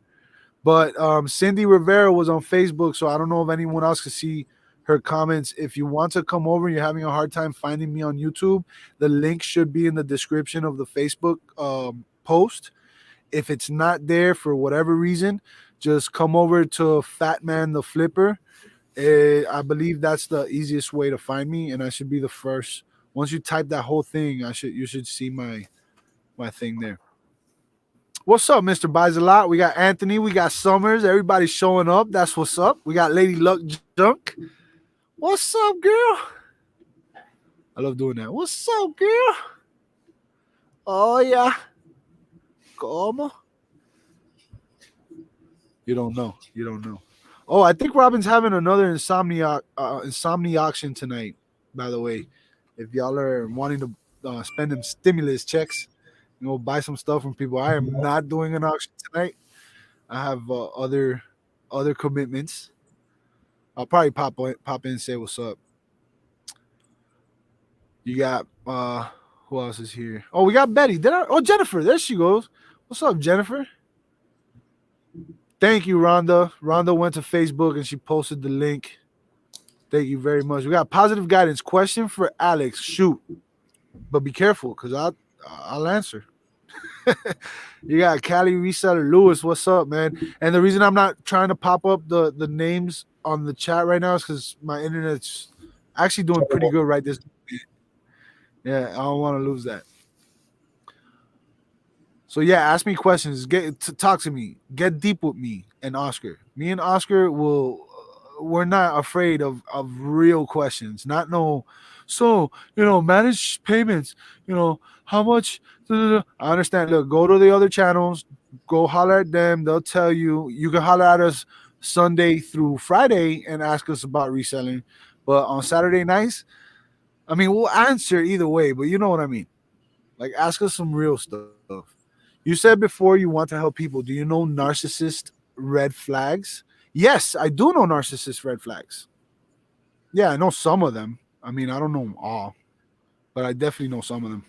But Cindy Rivera was on Facebook, so I don't know if anyone else could see her comments. If you want to come over and you're having a hard time finding me on YouTube, the link should be in the description of the Facebook post. If it's not there for whatever reason, just come over to Fatman the Flipper. I believe that's the easiest way to find me, and I should be the first. Once you type that whole thing, you should see my thing there. What's up, Mr. Buys a Lot? We got Anthony, we got Summers, everybody's showing up. That's what's up. We got Lady Luck Junk. What's up, girl? I love doing that. What's up, girl? Oh yeah. ¿Cómo? You don't know. You don't know. Oh, I think Robin's having another insomnia auction tonight, by the way. If y'all are wanting to spend them stimulus checks, buy some stuff from people. I am not doing an auction tonight. I have other commitments. I'll probably pop in and say what's up. You got who else is here? Oh, we got Betty. Jennifer. There she goes. What's up, Jennifer? Thank you, Rhonda. Rhonda went to Facebook and she posted the link. Thank you very much. We got positive guidance. Question for Alex. Shoot. But be careful because I'll answer. You got Cali Reseller Lewis. What's up, man? And the reason I'm not trying to pop up the names on the chat right now is because my internet's actually doing pretty good right this. Yeah, I don't want to lose that. So yeah, ask me questions. Talk to me. Get deep with me and Oscar. Me and Oscar will. We're not afraid of real questions. Not no. So manage payments. How much? I understand. Look, go to the other channels. Go holler at them. They'll tell you. You can holler at us Sunday through Friday and ask us about reselling. But on Saturday nights, I mean, we'll answer either way. But you know what I mean. Like, ask us some real stuff. You said before you want to help people. Do you know narcissist red flags? Yes, I do know narcissist red flags. Yeah, I know some of them. I mean, I don't know them all, but I definitely know some of them.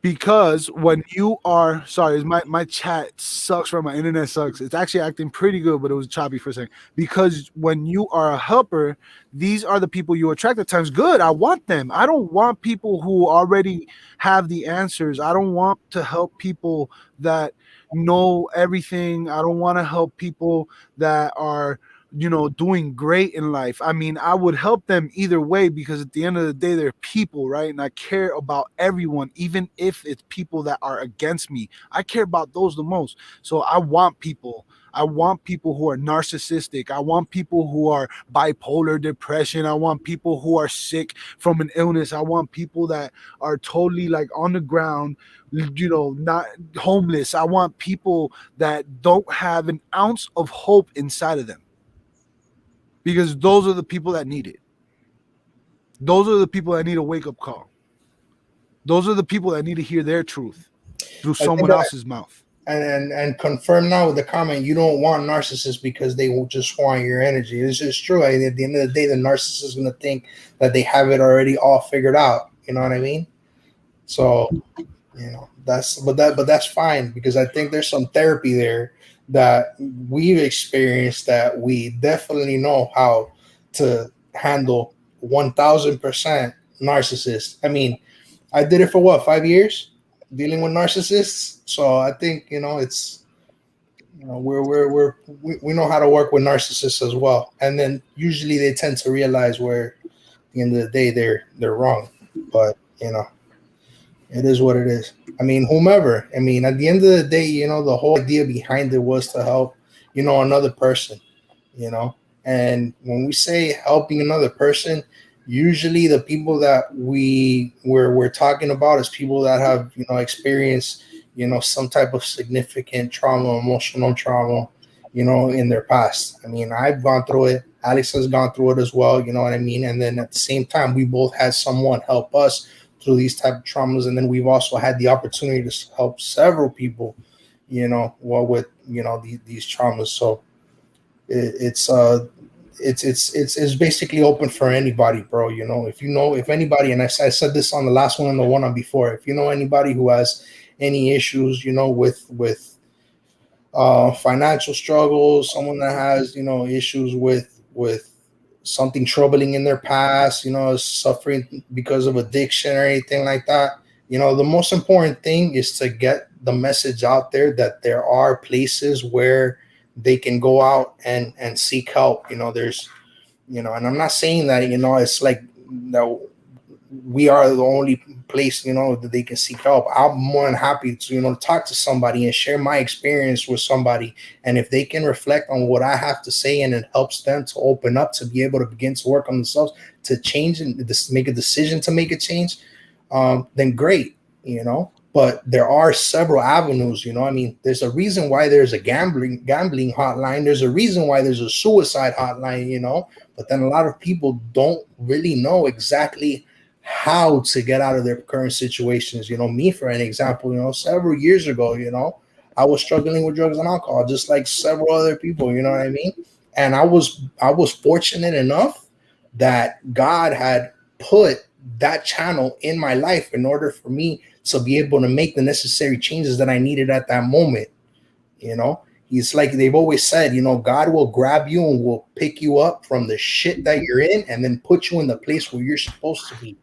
Because when you are sorry, my chat sucks, right? My internet sucks. It's actually acting pretty good, but it was choppy for a second. Because when you are a helper, these are the people you attract at times. Good, I want them. I don't want people who already have the answers. I don't want to help people that know everything. I don't want to help people that are doing great in life. I mean, I would help them either way because at the end of the day, they're people, right? And I care about everyone, even if it's people that are against me. I care about those the most. So I want people. I want people who are narcissistic. I want people who are bipolar depression. I want people who are sick from an illness. I want people that are totally like on the ground, not homeless. I want people that don't have an ounce of hope inside of them because those are the people that need it. Those are the people that need a wake up call. Those are the people that need to hear their truth through I think someone else's mouth. and confirm now with the comment, you don't want narcissists because they will just want your energy. It's just true. At the end of the day, the narcissist is going to think that they have it already all figured out. You know what I mean? So that's fine because I think there's some therapy there that we've experienced that we definitely know how to handle 1000% narcissists. I mean, I did it for what, 5 years dealing with narcissists. So I think it's we know how to work with narcissists as well. And then usually they tend to realize where at the end of the day they're wrong. But it is what it is. I mean, whomever. I mean, at the end of the day, the whole idea behind it was to help, another person, you know. And when we say helping another person, usually the people that we're talking about is people that have, experienced, some type of significant trauma, emotional trauma, in their past. I mean, I've gone through it. Alex has gone through it as well. You know what I mean? And then at the same time, we both had someone help us through these type of traumas, and then we've also had the opportunity to help several people, with these traumas. So it's basically open for anybody, bro. If anybody, and I said this on the last one and the one on before, if you know anybody who has any issues, with financial struggles, someone that has issues with something troubling in their past, is suffering because of addiction or anything like that, the most important thing is to get the message out there that there are places where they can go out and seek help. There's, and I'm not saying that, it's like that we are the only place, that they can seek help. I'm more than happy to, talk to somebody and share my experience with somebody. And if they can reflect on what I have to say and it helps them to open up, to be able to begin to work on themselves, to change and make a decision to make a change, then great, But there are several avenues, I mean, there's a reason why there's a gambling hotline. There's a reason why there's a suicide hotline, But then a lot of people don't really know exactly how to get out of their current situations. Me, for an example, several years ago, I was struggling with drugs and alcohol, just like several other people, you know what I mean? And I was fortunate enough that God had put that channel in my life in order for me to be able to make the necessary changes that I needed at that moment. He's like they've always said, God will grab you and will pick you up from the shit that you're in and then put you in the place where you're supposed to be.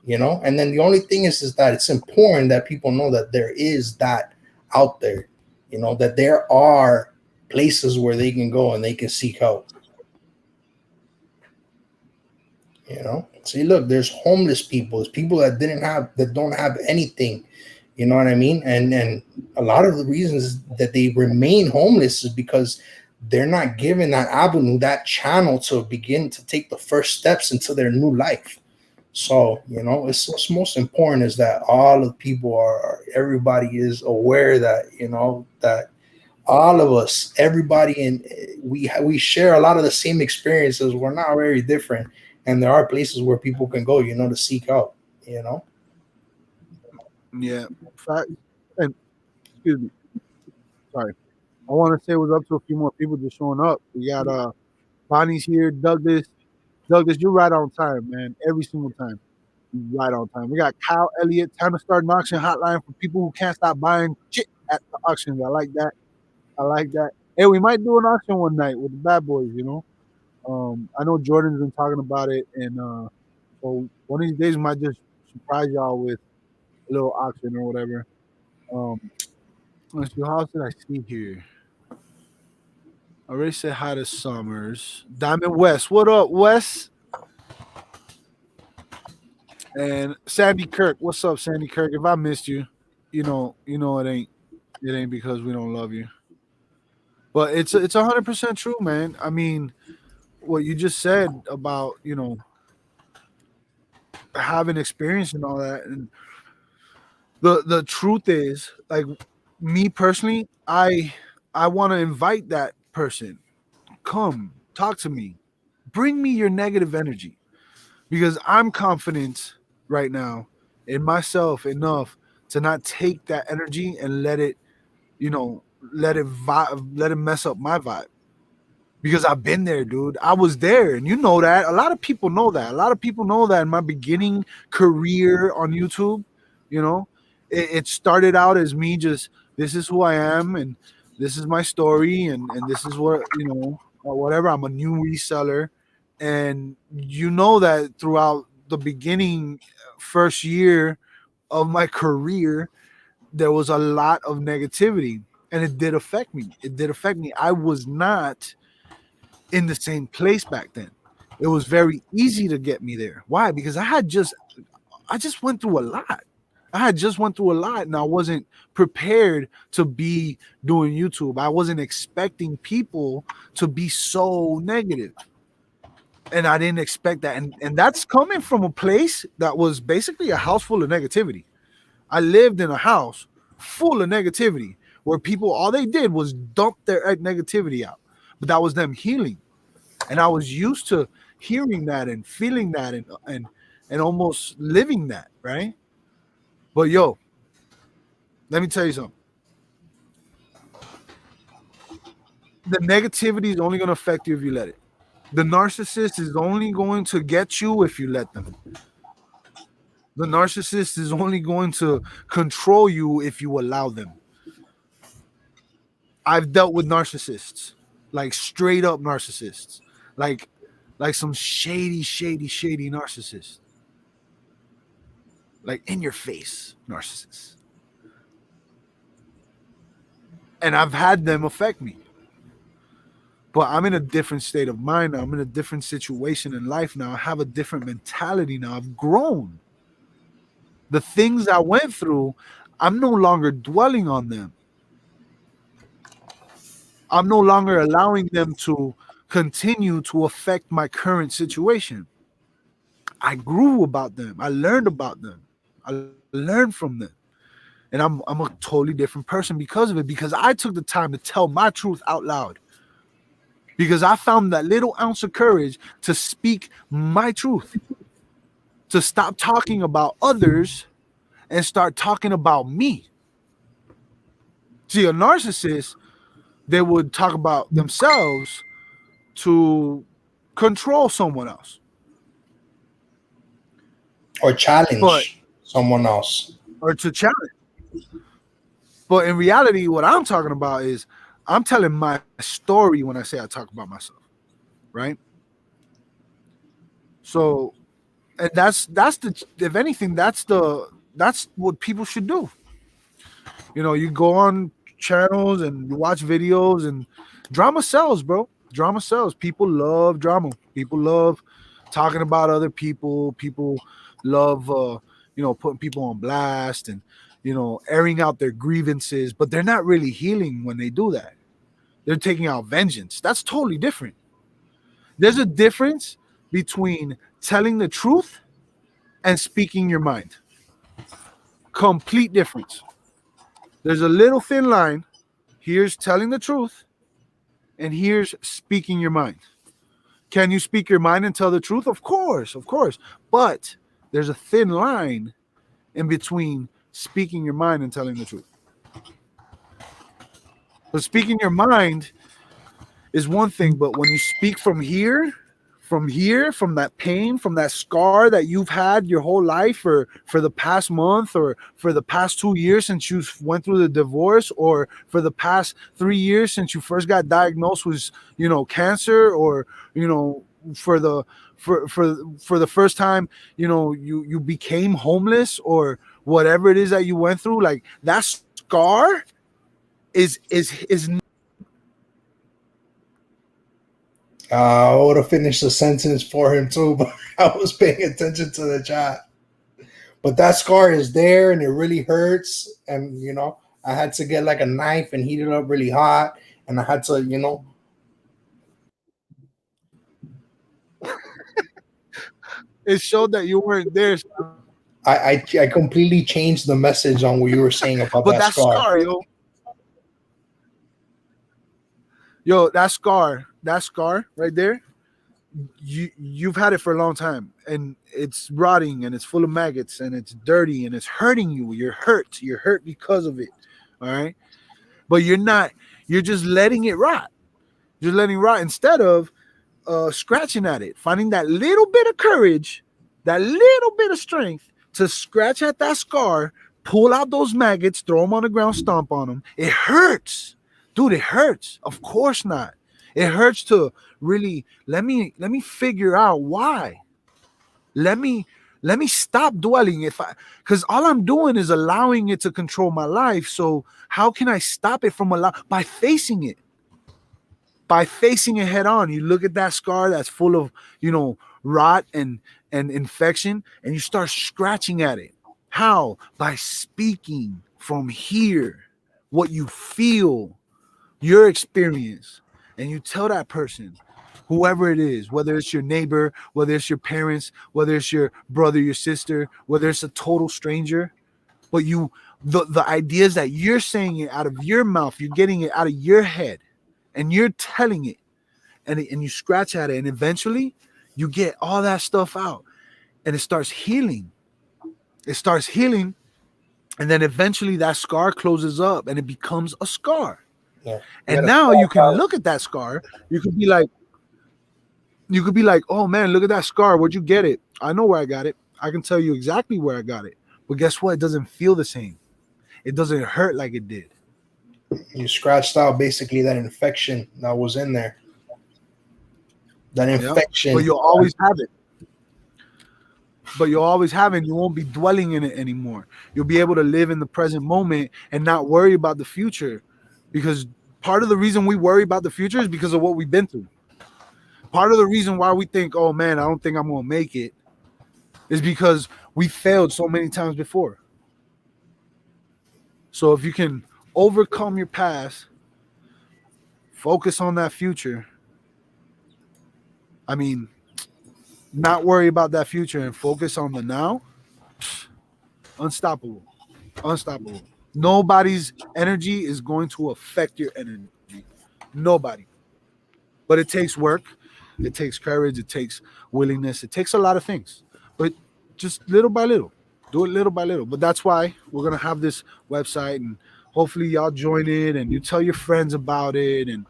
And then the only thing is that it's important that people know that there is that out there, that there are places where they can go and they can seek help. See, look, there's homeless people, there's people that don't have anything. You know what I mean? And a lot of the reasons that they remain homeless is because they're not given that avenue, that channel to begin to take the first steps into their new life. So, it's what's most important is that all of people everybody is aware that, that all of us, everybody, and we share a lot of the same experiences. We're not very different. And there are places where people can go, to seek help, Yeah. Fact. And excuse me. Sorry. I want to say what's up to a few more people just showing up. We got Bonnie's here, Douglas. Douglas, you're right on time, man. Every single time. You're right on time. We got Kyle Elliott. Time to start an auction hotline for people who can't stop buying shit at the auctions. I like that. I like that. Hey, we might do an auction one night with the bad boys, I know Jordan's been talking about it, and so one of these days we might just surprise y'all with a little auction or whatever. Um, let's see, how else did I see here? I already said hi to Summers. Diamond West. What up, Wes? And Sandy Kirk. What's up, Sandy Kirk? If I missed you, it ain't because we don't love you. But it's 100% true, man. I mean, what you just said about, having experience and all that. And the truth is, like, me personally, I want to invite that person. Come talk to me. Bring me your negative energy, because I'm confident right now in myself enough to not take that energy and let it, let it mess up my vibe. Because I've been there, dude. I was there, and you know that. A lot of people know that. A lot of people know that in my beginning career on YouTube, it started out as me just, this is who I am, and this is my story, and this is what, whatever. I'm a new reseller. And that throughout the beginning first year of my career, there was a lot of negativity, and it did affect me. I was not in the same place back then. It was very easy to get me there. Why? Because I just went through a lot. And I wasn't prepared to be doing YouTube. I wasn't expecting people to be so negative. And I didn't expect that. And that's coming from a place that was basically a house full of negativity. I lived in a house full of negativity where people, all they did was dump their negativity out. But that was them healing. And I was used to hearing that and feeling that and almost living that, right? But yo, let me tell you something. The negativity is only going to affect you if you let it. The narcissist is only going to get you if you let them. The narcissist is only going to control you if you allow them. I've dealt with narcissists, like straight up narcissists, like some shady narcissists, like in your face narcissists. And I've had them affect me. But I'm in a different state of mind now. I'm in a different situation in life now. I have a different mentality now. I've grown. The things I went through, I'm no longer dwelling on them. I'm no longer allowing them to continue to affect my current situation. I grew about them. I learned about them. I learned from them. And I'm a totally different person because of it, because I took the time to tell my truth out loud. Because I found that little ounce of courage to speak my truth, to stop talking about others and start talking about me. See, a narcissist, they would talk about themselves to control someone else. Or challenge someone else. Or to challenge. But in reality, what I'm talking about is I'm telling my story when I say I talk about myself, right? So, and that's the, if anything, that's what people should do. You know, you go on channels and you watch videos, and drama sells, bro. Drama sells. People love drama. People love talking about other people. People love putting people on blast and airing out their grievances, but they're not really healing when they do that. They're taking out vengeance. That's totally different. There's a difference between telling the truth and speaking your mind. Complete difference. There's a little thin line. Here's telling the truth, and here's speaking your mind. Can you speak your mind and tell the truth? Of course, of course. But there's a thin line in between speaking your mind and telling the truth. But speaking your mind is one thing, but when you speak from that pain, from that scar that you've had your whole life, or for the past month, or for the past 2 years since you went through the divorce, or for the past 3 years since you first got diagnosed with cancer, or for the for the first time you became homeless, or whatever it is that you went through, like that scar is I would have finished the sentence for him too, but I was paying attention to the chat. But that scar is there, and it really hurts. And I had to get like a knife and heat it up really hot, and I had to, it showed that you weren't there. I completely changed the message on what you were saying about But that that scar. scar, that scar right there, you've had it for a long time, and it's rotting, and it's full of maggots, and it's dirty, and it's hurting you. You're hurt because of it. All right. But you're just letting it rot. Just letting it rot instead of scratching at it, finding that little bit of courage, that little bit of strength to scratch at that scar, pull out those maggots, throw them on the ground, stomp on them. It hurts, dude. It hurts. Of course not. It hurts to really let me figure out why. Let me stop dwelling, because all I'm doing is allowing it to control my life. So how can I stop it from by facing it? By facing it head on. You look at that scar that's full of rot and infection, and you start scratching at it. How? By speaking from here what you feel, your experience, and you tell that person, whoever it is, whether it's your neighbor, whether it's your parents, whether it's your brother, your sister, whether it's a total stranger, but the ideas that you're saying it out of your mouth, you're getting it out of your head, and you're telling it, and you scratch at it, and eventually you get all that stuff out, and it starts healing. And then eventually that scar closes up, and it becomes a scar. Yeah. And now you can look at that scar. You could be like, oh man, look at that scar. Where'd you get it? I know where I got it. I can tell you exactly where I got it. But guess what? It doesn't feel the same. It doesn't hurt like it did. You scratched out basically that infection that was in there. That infection. But you'll always have it. You won't be dwelling in it anymore. You'll be able to live in the present moment and not worry about the future. Because part of the reason we worry about the future is because of what we've been through. Part of the reason why we think, oh man, I don't think I'm going to make it, is because we failed so many times before. So if you can overcome your past, focus on that future. I mean, not worry about that future and focus on the now. Unstoppable. Nobody's energy is going to affect your energy. Nobody. But it takes work. It takes courage. It takes willingness. It takes a lot of things. But just little by little. Do it little by little. But that's why we're going to have this website, and hopefully y'all join it, and you tell your friends about it, and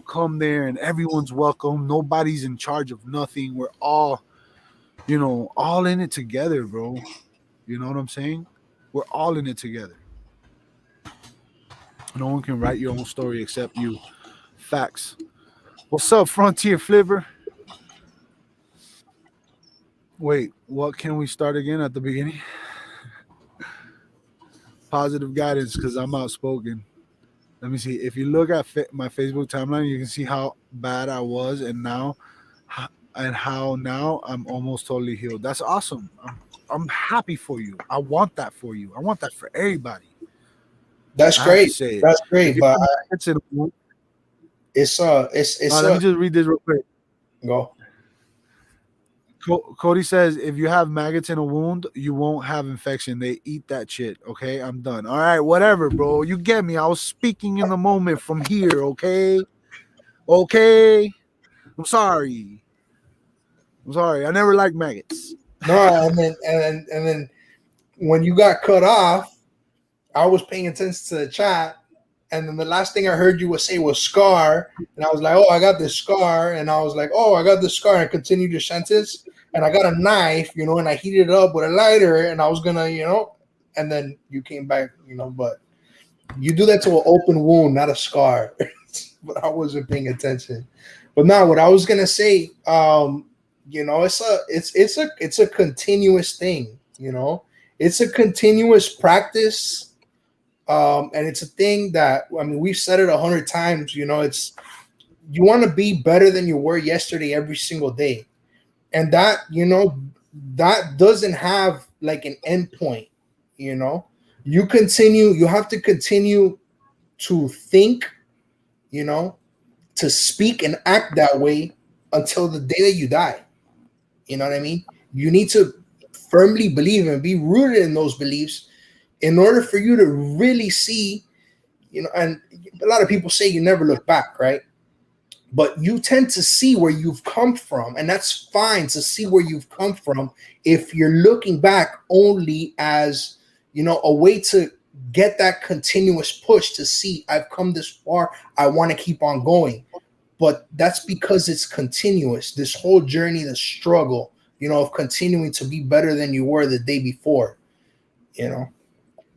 come there, and everyone's welcome. Nobody's in charge of nothing. We're all all in it together, bro. You know what I'm saying? We're all in it together. No one can write your own story except you. Facts. What's up, Frontier Flipper? Wait, what can we start again at the beginning? Positive guidance because I'm outspoken. Let me see. If you look at my Facebook timeline, you can see how bad I was, and and how now I'm almost totally healed. That's awesome. I'm happy for you. I want that for you. I want that for everybody. That's I have to great. say it. That's If great. you But have maggots in a wound, it's let me just read this real quick. go. Cody says, if you have maggots in a wound, you won't have infection. They eat that shit. Okay, I'm done. All right, whatever, bro. You get me. I was speaking in the moment from here. Okay, okay. I'm sorry. I'm sorry. I never liked maggots. No, and then when you got cut off, I was paying attention to the chat, and then the last thing I heard you say was scar, and I was like, oh, I got this scar, and I was like, oh, I got this scar, and I continued your sentence, and I got a knife, and I heated it up with a lighter, and I was gonna, and then you came back, but you do that to an open wound, not a scar. But I wasn't paying attention. But now, what I was gonna say, it's a continuous thing, it's a continuous practice, and it's a thing that we've said it 100 times. It's you want to be better than you were yesterday every single day, and that doesn't have like an end point. You have to continue to think, to speak and act that way until the day that you die. You know what I mean? You need to firmly believe and be rooted in those beliefs in order for you to really see, and a lot of people say you never look back, right? But you tend to see where you've come from, and that's fine to see where you've come from if you're looking back only as, a way to get that continuous push to see I've come this far, I want to keep on going. But that's because it's continuous. This whole journey, the struggle, of continuing to be better than you were the day before, you know.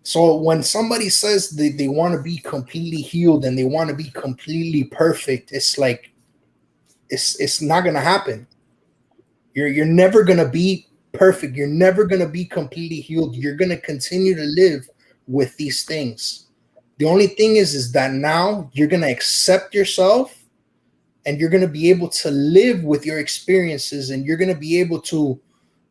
So when somebody says they want to be completely healed and they want to be completely perfect, it's like it's not gonna happen. You're never gonna be perfect. You're never gonna be completely healed. You're gonna continue to live with these things. The only thing is that now you're gonna accept yourself, and you're gonna be able to live with your experiences, and you're gonna be able to,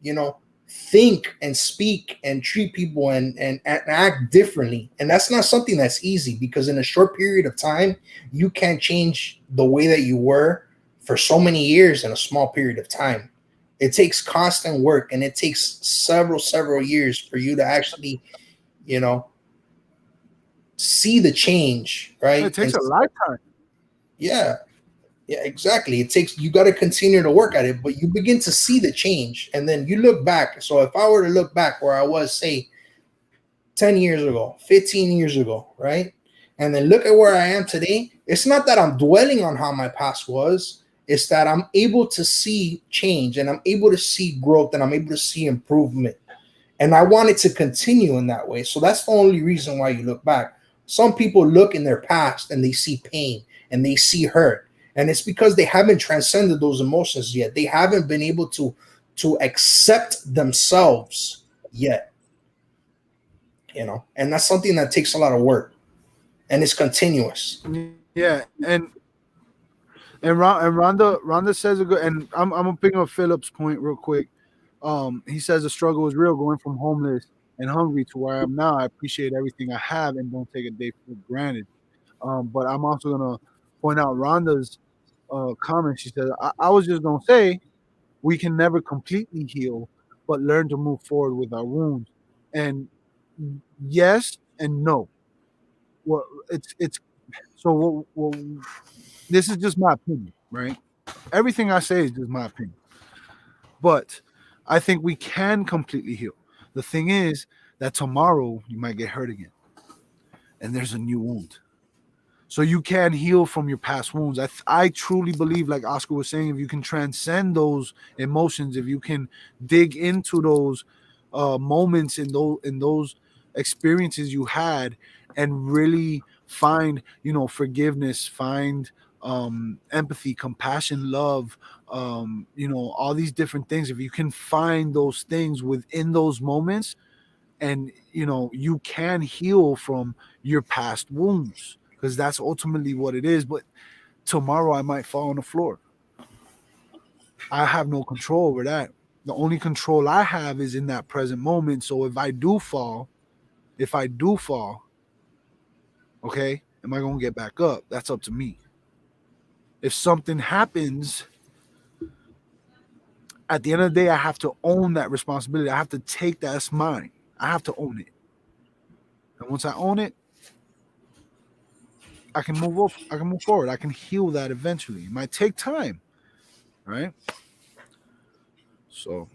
you know, think and speak and treat people and act differently. And that's not something that's easy, because in a short period of time, you can't change the way that you were for so many years in a small period of time. It takes constant work, and it takes several years for you to actually, you know, see the change, It right? takes And a lifetime. yeah, yeah, exactly. It takes, you got to continue to work at it, but you begin to see the change, and then you look back. So if I were to look back where I was, say, 10 years ago, 15 years ago, right? And then look at where I am today, it's not that I'm dwelling on how my past was, it's that I'm able to see change, and I'm able to see growth, and I'm able to see improvement. And I want it to continue in that way. So that's the only reason why you look back. Some people look in their past and they see pain and they see hurt. And it's because they haven't transcended those emotions yet. They haven't been able to accept themselves yet. And that's something that takes a lot of work, and it's continuous. Yeah, and Rhonda says a good, and I'm gonna pick up Philip's point real quick. He says the struggle is real, going from homeless and hungry to where I am now. I appreciate everything I have and don't take a day for granted. But I'm also gonna point out Rhonda's comment. She said, I was just gonna say we can never completely heal, but learn to move forward with our wounds. And yes and no. Well, it's so. This is just my opinion, right? Everything I say is just my opinion. But I think we can completely heal. The thing is that tomorrow you might get hurt again, and there's a new wound. So you can heal from your past wounds. I truly believe, like Oscar was saying, if you can transcend those emotions, if you can dig into those moments in those experiences you had, and really find, forgiveness, find empathy, compassion, love, all these different things. If you can find those things within those moments, and you can heal from your past wounds, because that's ultimately what it is. But tomorrow I might fall on the floor. I have no control over that. The only control I have is in that present moment. So if I do fall, okay, am I going to get back up? That's up to me. If something happens, at the end of the day, I have to own that responsibility. I have to take that as mine. I have to own it. And once I own it, I can move up. I can move forward. I can heal that eventually. It might take time, right? So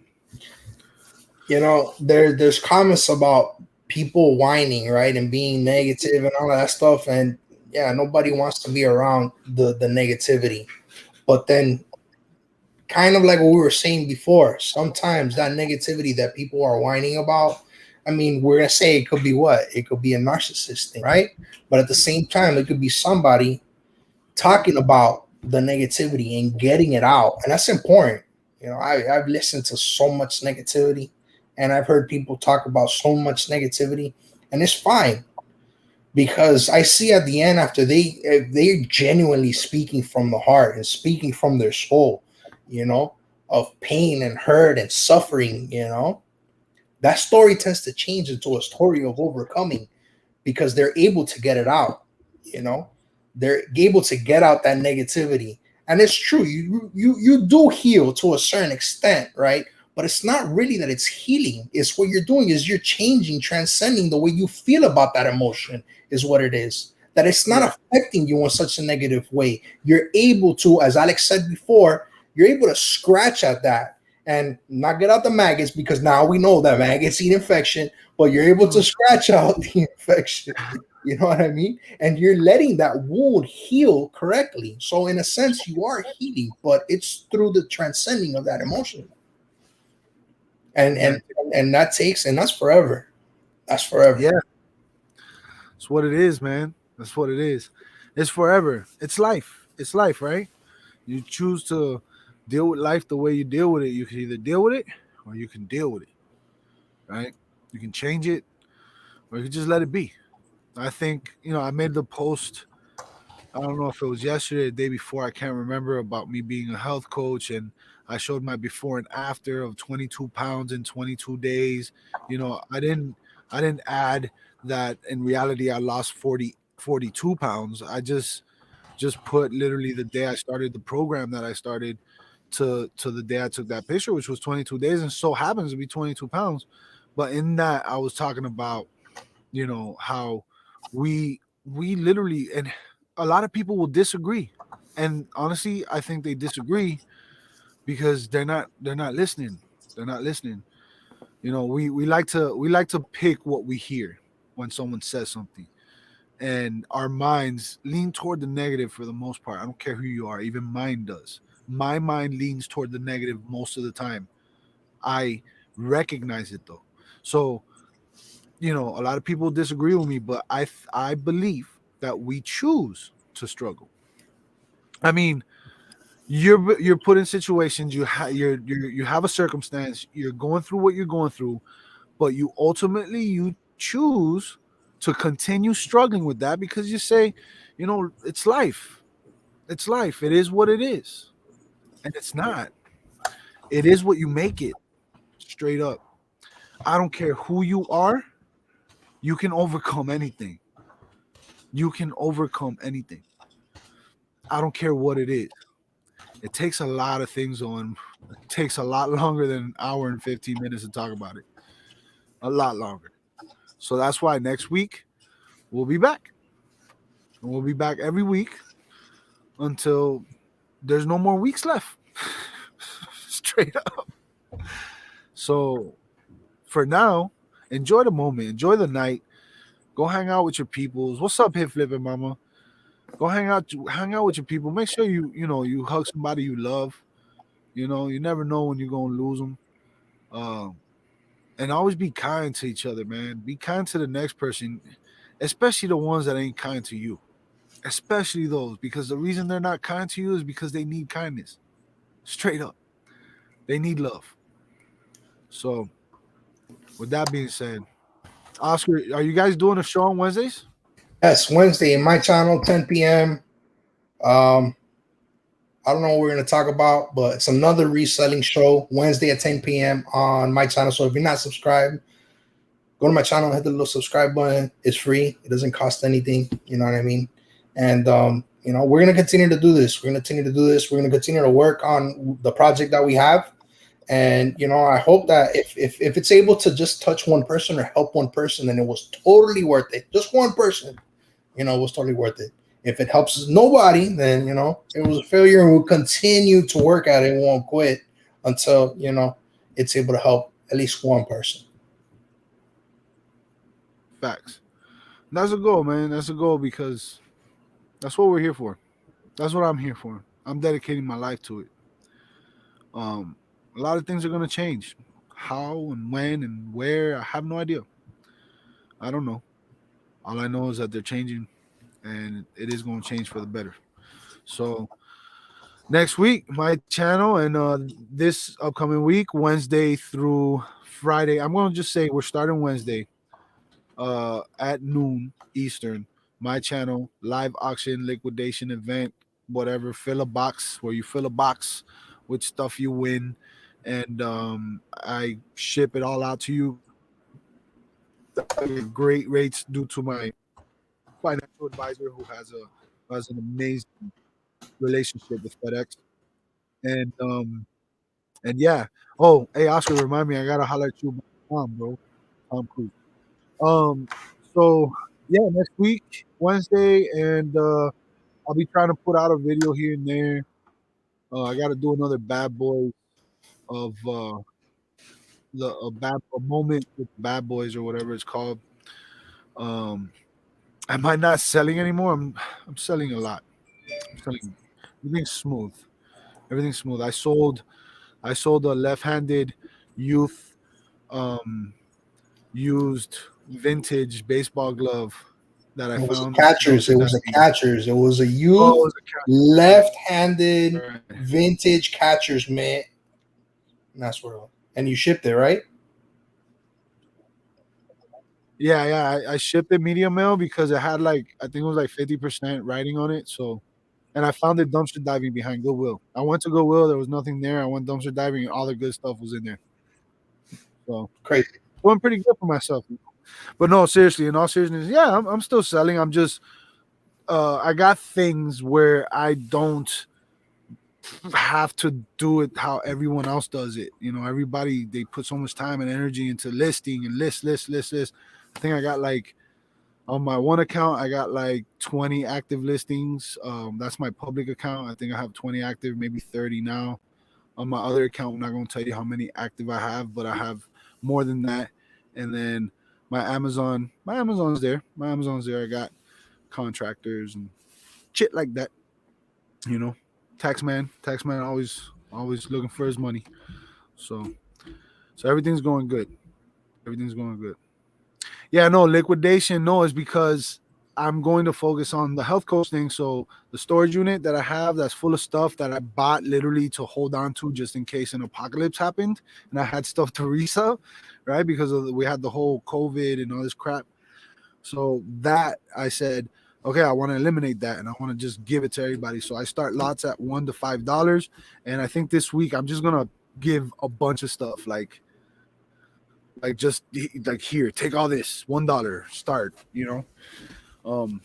there's comments about people whining, right, and being negative and all that stuff, and yeah, nobody wants to be around the negativity. But then, kind of like what we were saying before, sometimes that negativity that people are whining about, I mean, we're gonna say it could be what? It could be a narcissist thing, right? But at the same time, it could be somebody talking about the negativity and getting it out, and that's important. I've listened to so much negativity, and I've heard people talk about so much negativity, and it's fine, because I see at the end, after they're genuinely speaking from the heart and speaking from their soul, you know, of pain and hurt and suffering, that story tends to change into a story of overcoming, because they're able to get it out, you know, they're able to get out that negativity. And it's true, you do heal to a certain extent, right? But it's not really that it's healing. It's what you're doing is you're changing, transcending the way you feel about that emotion is what it is. That it's not yeah, affecting you in such a negative way. You're able to, as Alex said before, you're able to scratch at that and not get out the maggots, because now we know that maggots eat infection, but you're able to scratch out the infection. You know what I mean? And you're letting that wound heal correctly. So in a sense, you are healing, but it's through the transcending of that emotion. And yeah, that's forever. That's forever. yeah. It's what it is, man. That's what it is. It's forever. It's life. It's life, right? You choose to deal with life the way you deal with it. You can either deal with it or you can deal with it, right? You can change it or you can just let it be. I think, I made the post, I don't know if it was yesterday or the day before, I can't remember, about me being a health coach, and I showed my before and after of 22 pounds in 22 days. I didn't add that in reality I lost 42 pounds. I just put literally the day I started the program that I started to the day I took that picture, which was 22 days, and so happens to be 22 pounds. But in that, I was talking about, how we literally, and a lot of people will disagree, and honestly, I think they disagree because they're not listening. They're not listening. We like to pick what we hear when someone says something, and our minds lean toward the negative for the most part. I don't care who you are, even mine does. My mind leans toward the negative most of the time. I recognize it though. So, a lot of people disagree with me, but I believe that we choose to struggle. I mean, you're put in situations, you have a circumstance, you're going through what you're going through, but you choose to continue struggling with that because you say, it's life. It's life. It is what it is. And it's not. It is what you make it. Straight up. I don't care who you are, you can overcome anything. You can overcome anything. I don't care what it is. It takes a lot of things on. It takes a lot longer than an hour and 15 minutes to talk about it. A lot longer. So that's why next week we'll be back. And we'll be back every week until there's no more weeks left. Straight up. So for now, enjoy the moment, enjoy the night. Go hang out with your peoples. What's up, Hit Flippin' Mama? Go hang out with your people. Make sure you hug somebody you love. You never know when you're gonna lose them. Um, and always be kind to each other, man. Be kind to the next person. especially the ones that ain't kind to you. Especially those, because the reason they're not kind to you is because they need kindness. Straight up. They need love. So, with that being said, Oscar, are you guys doing a show on Wednesdays? Yes, Wednesday in my channel, 10 p.m. Um, I don't know what we're going to talk about, but it's another reselling show Wednesday at 10 p.m. on my channel. So if you're not subscribed, go to my channel, hit the little subscribe button. It's free. It doesn't cost anything. You know what I mean? And, we're going to continue to do this. We're going to continue to do this. We're going to continue to work on the project that we have. And, I hope that if it's able to just touch one person or help one person, then it was totally worth it. Just one person, it was totally worth it. If it helps nobody, then, it was a failure, and we'll continue to work at it and won't quit until, it's able to help at least one person. Facts. That's a goal, man. That's a goal because that's what we're here for. That's what I'm here for. I'm dedicating my life to it. Um, a lot of things are gonna change. How and when and where, I have no idea. I don't know. All I know is that they're changing, and it is going to change for the better. So next week, my channel, and this upcoming week, Wednesday through Friday, I'm going to just say we're starting Wednesday at noon Eastern. My channel, live auction, liquidation event, whatever. Fill a box where you fill a box with stuff you win, and I ship it all out to you. I get great rates due to my financial advisor who has an amazing relationship with FedEx. And and yeah. Oh, hey Oscar, remind me, I gotta holler at you about Tom, bro. Tom Cruise. Um, so yeah, next week, Wednesday, and I'll be trying to put out a video here and there. I gotta do another bad boy of a moment with bad boys or whatever it's called. Um, am I not selling anymore? I'm selling a lot. I'm selling everything's smooth. Everything's smooth. I sold a left-handed youth um used vintage baseball glove that I It was found a catcher's. dumpster It was a diving. catcher's. It was a Oh, youth it was a left-handed cat. Right. vintage catcher's mitt. And that's what it was. And you shipped it, right? Yeah, yeah. I shipped it medium mail because it had like I think it was like 50% writing on it. So and I found it dumpster diving behind Goodwill. I went to Goodwill, there was nothing there. I went dumpster diving and all the good stuff was in there. So Crazy. doing pretty good for myself. But no, seriously, in all seriousness, yeah, I'm still selling. I'm just I got things where I don't have to do it how everyone else does it. Everybody they put so much time and energy into listing and list. I think I got like on my one account, I got like 20 active listings. That's my public account. I think I have 20 active, maybe 30 now. On my other account, I'm not going to tell you how many active I have, but I have more than that. And then my Amazon's there. My Amazon's there. I got contractors and shit like that. You know, taxman always looking for his money. So everything's going good. Everything's going good. Yeah, no, liquidation, no, is because I'm going to focus on the health coach thing. So the storage unit that I have that's full of stuff that I bought literally to hold on to just in case an apocalypse happened and I had stuff to resell, right? Because we had the whole COVID and all this crap. So that I said, okay, I want to eliminate that and I want to just give it to everybody. So I start lots at $1 to $5. And I think this week I'm just gonna give a bunch of stuff like just like here, take all this $1, start, um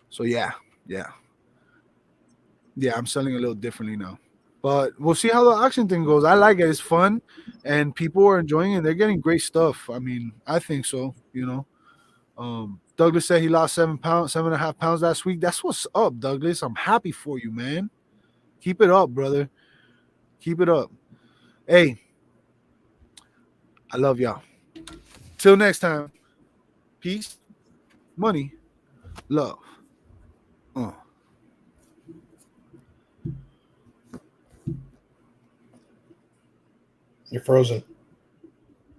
so yeah yeah, I'm selling a little differently now, but we'll see how the auction thing goes. I like it, it's fun and people are enjoying it. They're getting great stuff. I mean, I think so. Douglas said he lost 7 pounds, 7.5 pounds last week. That's what's up, Douglas. I'm happy for you, man. Keep it up, brother. Keep it up. Hey, I love y'all. Till next time. Peace, money, love. uh. You're frozen.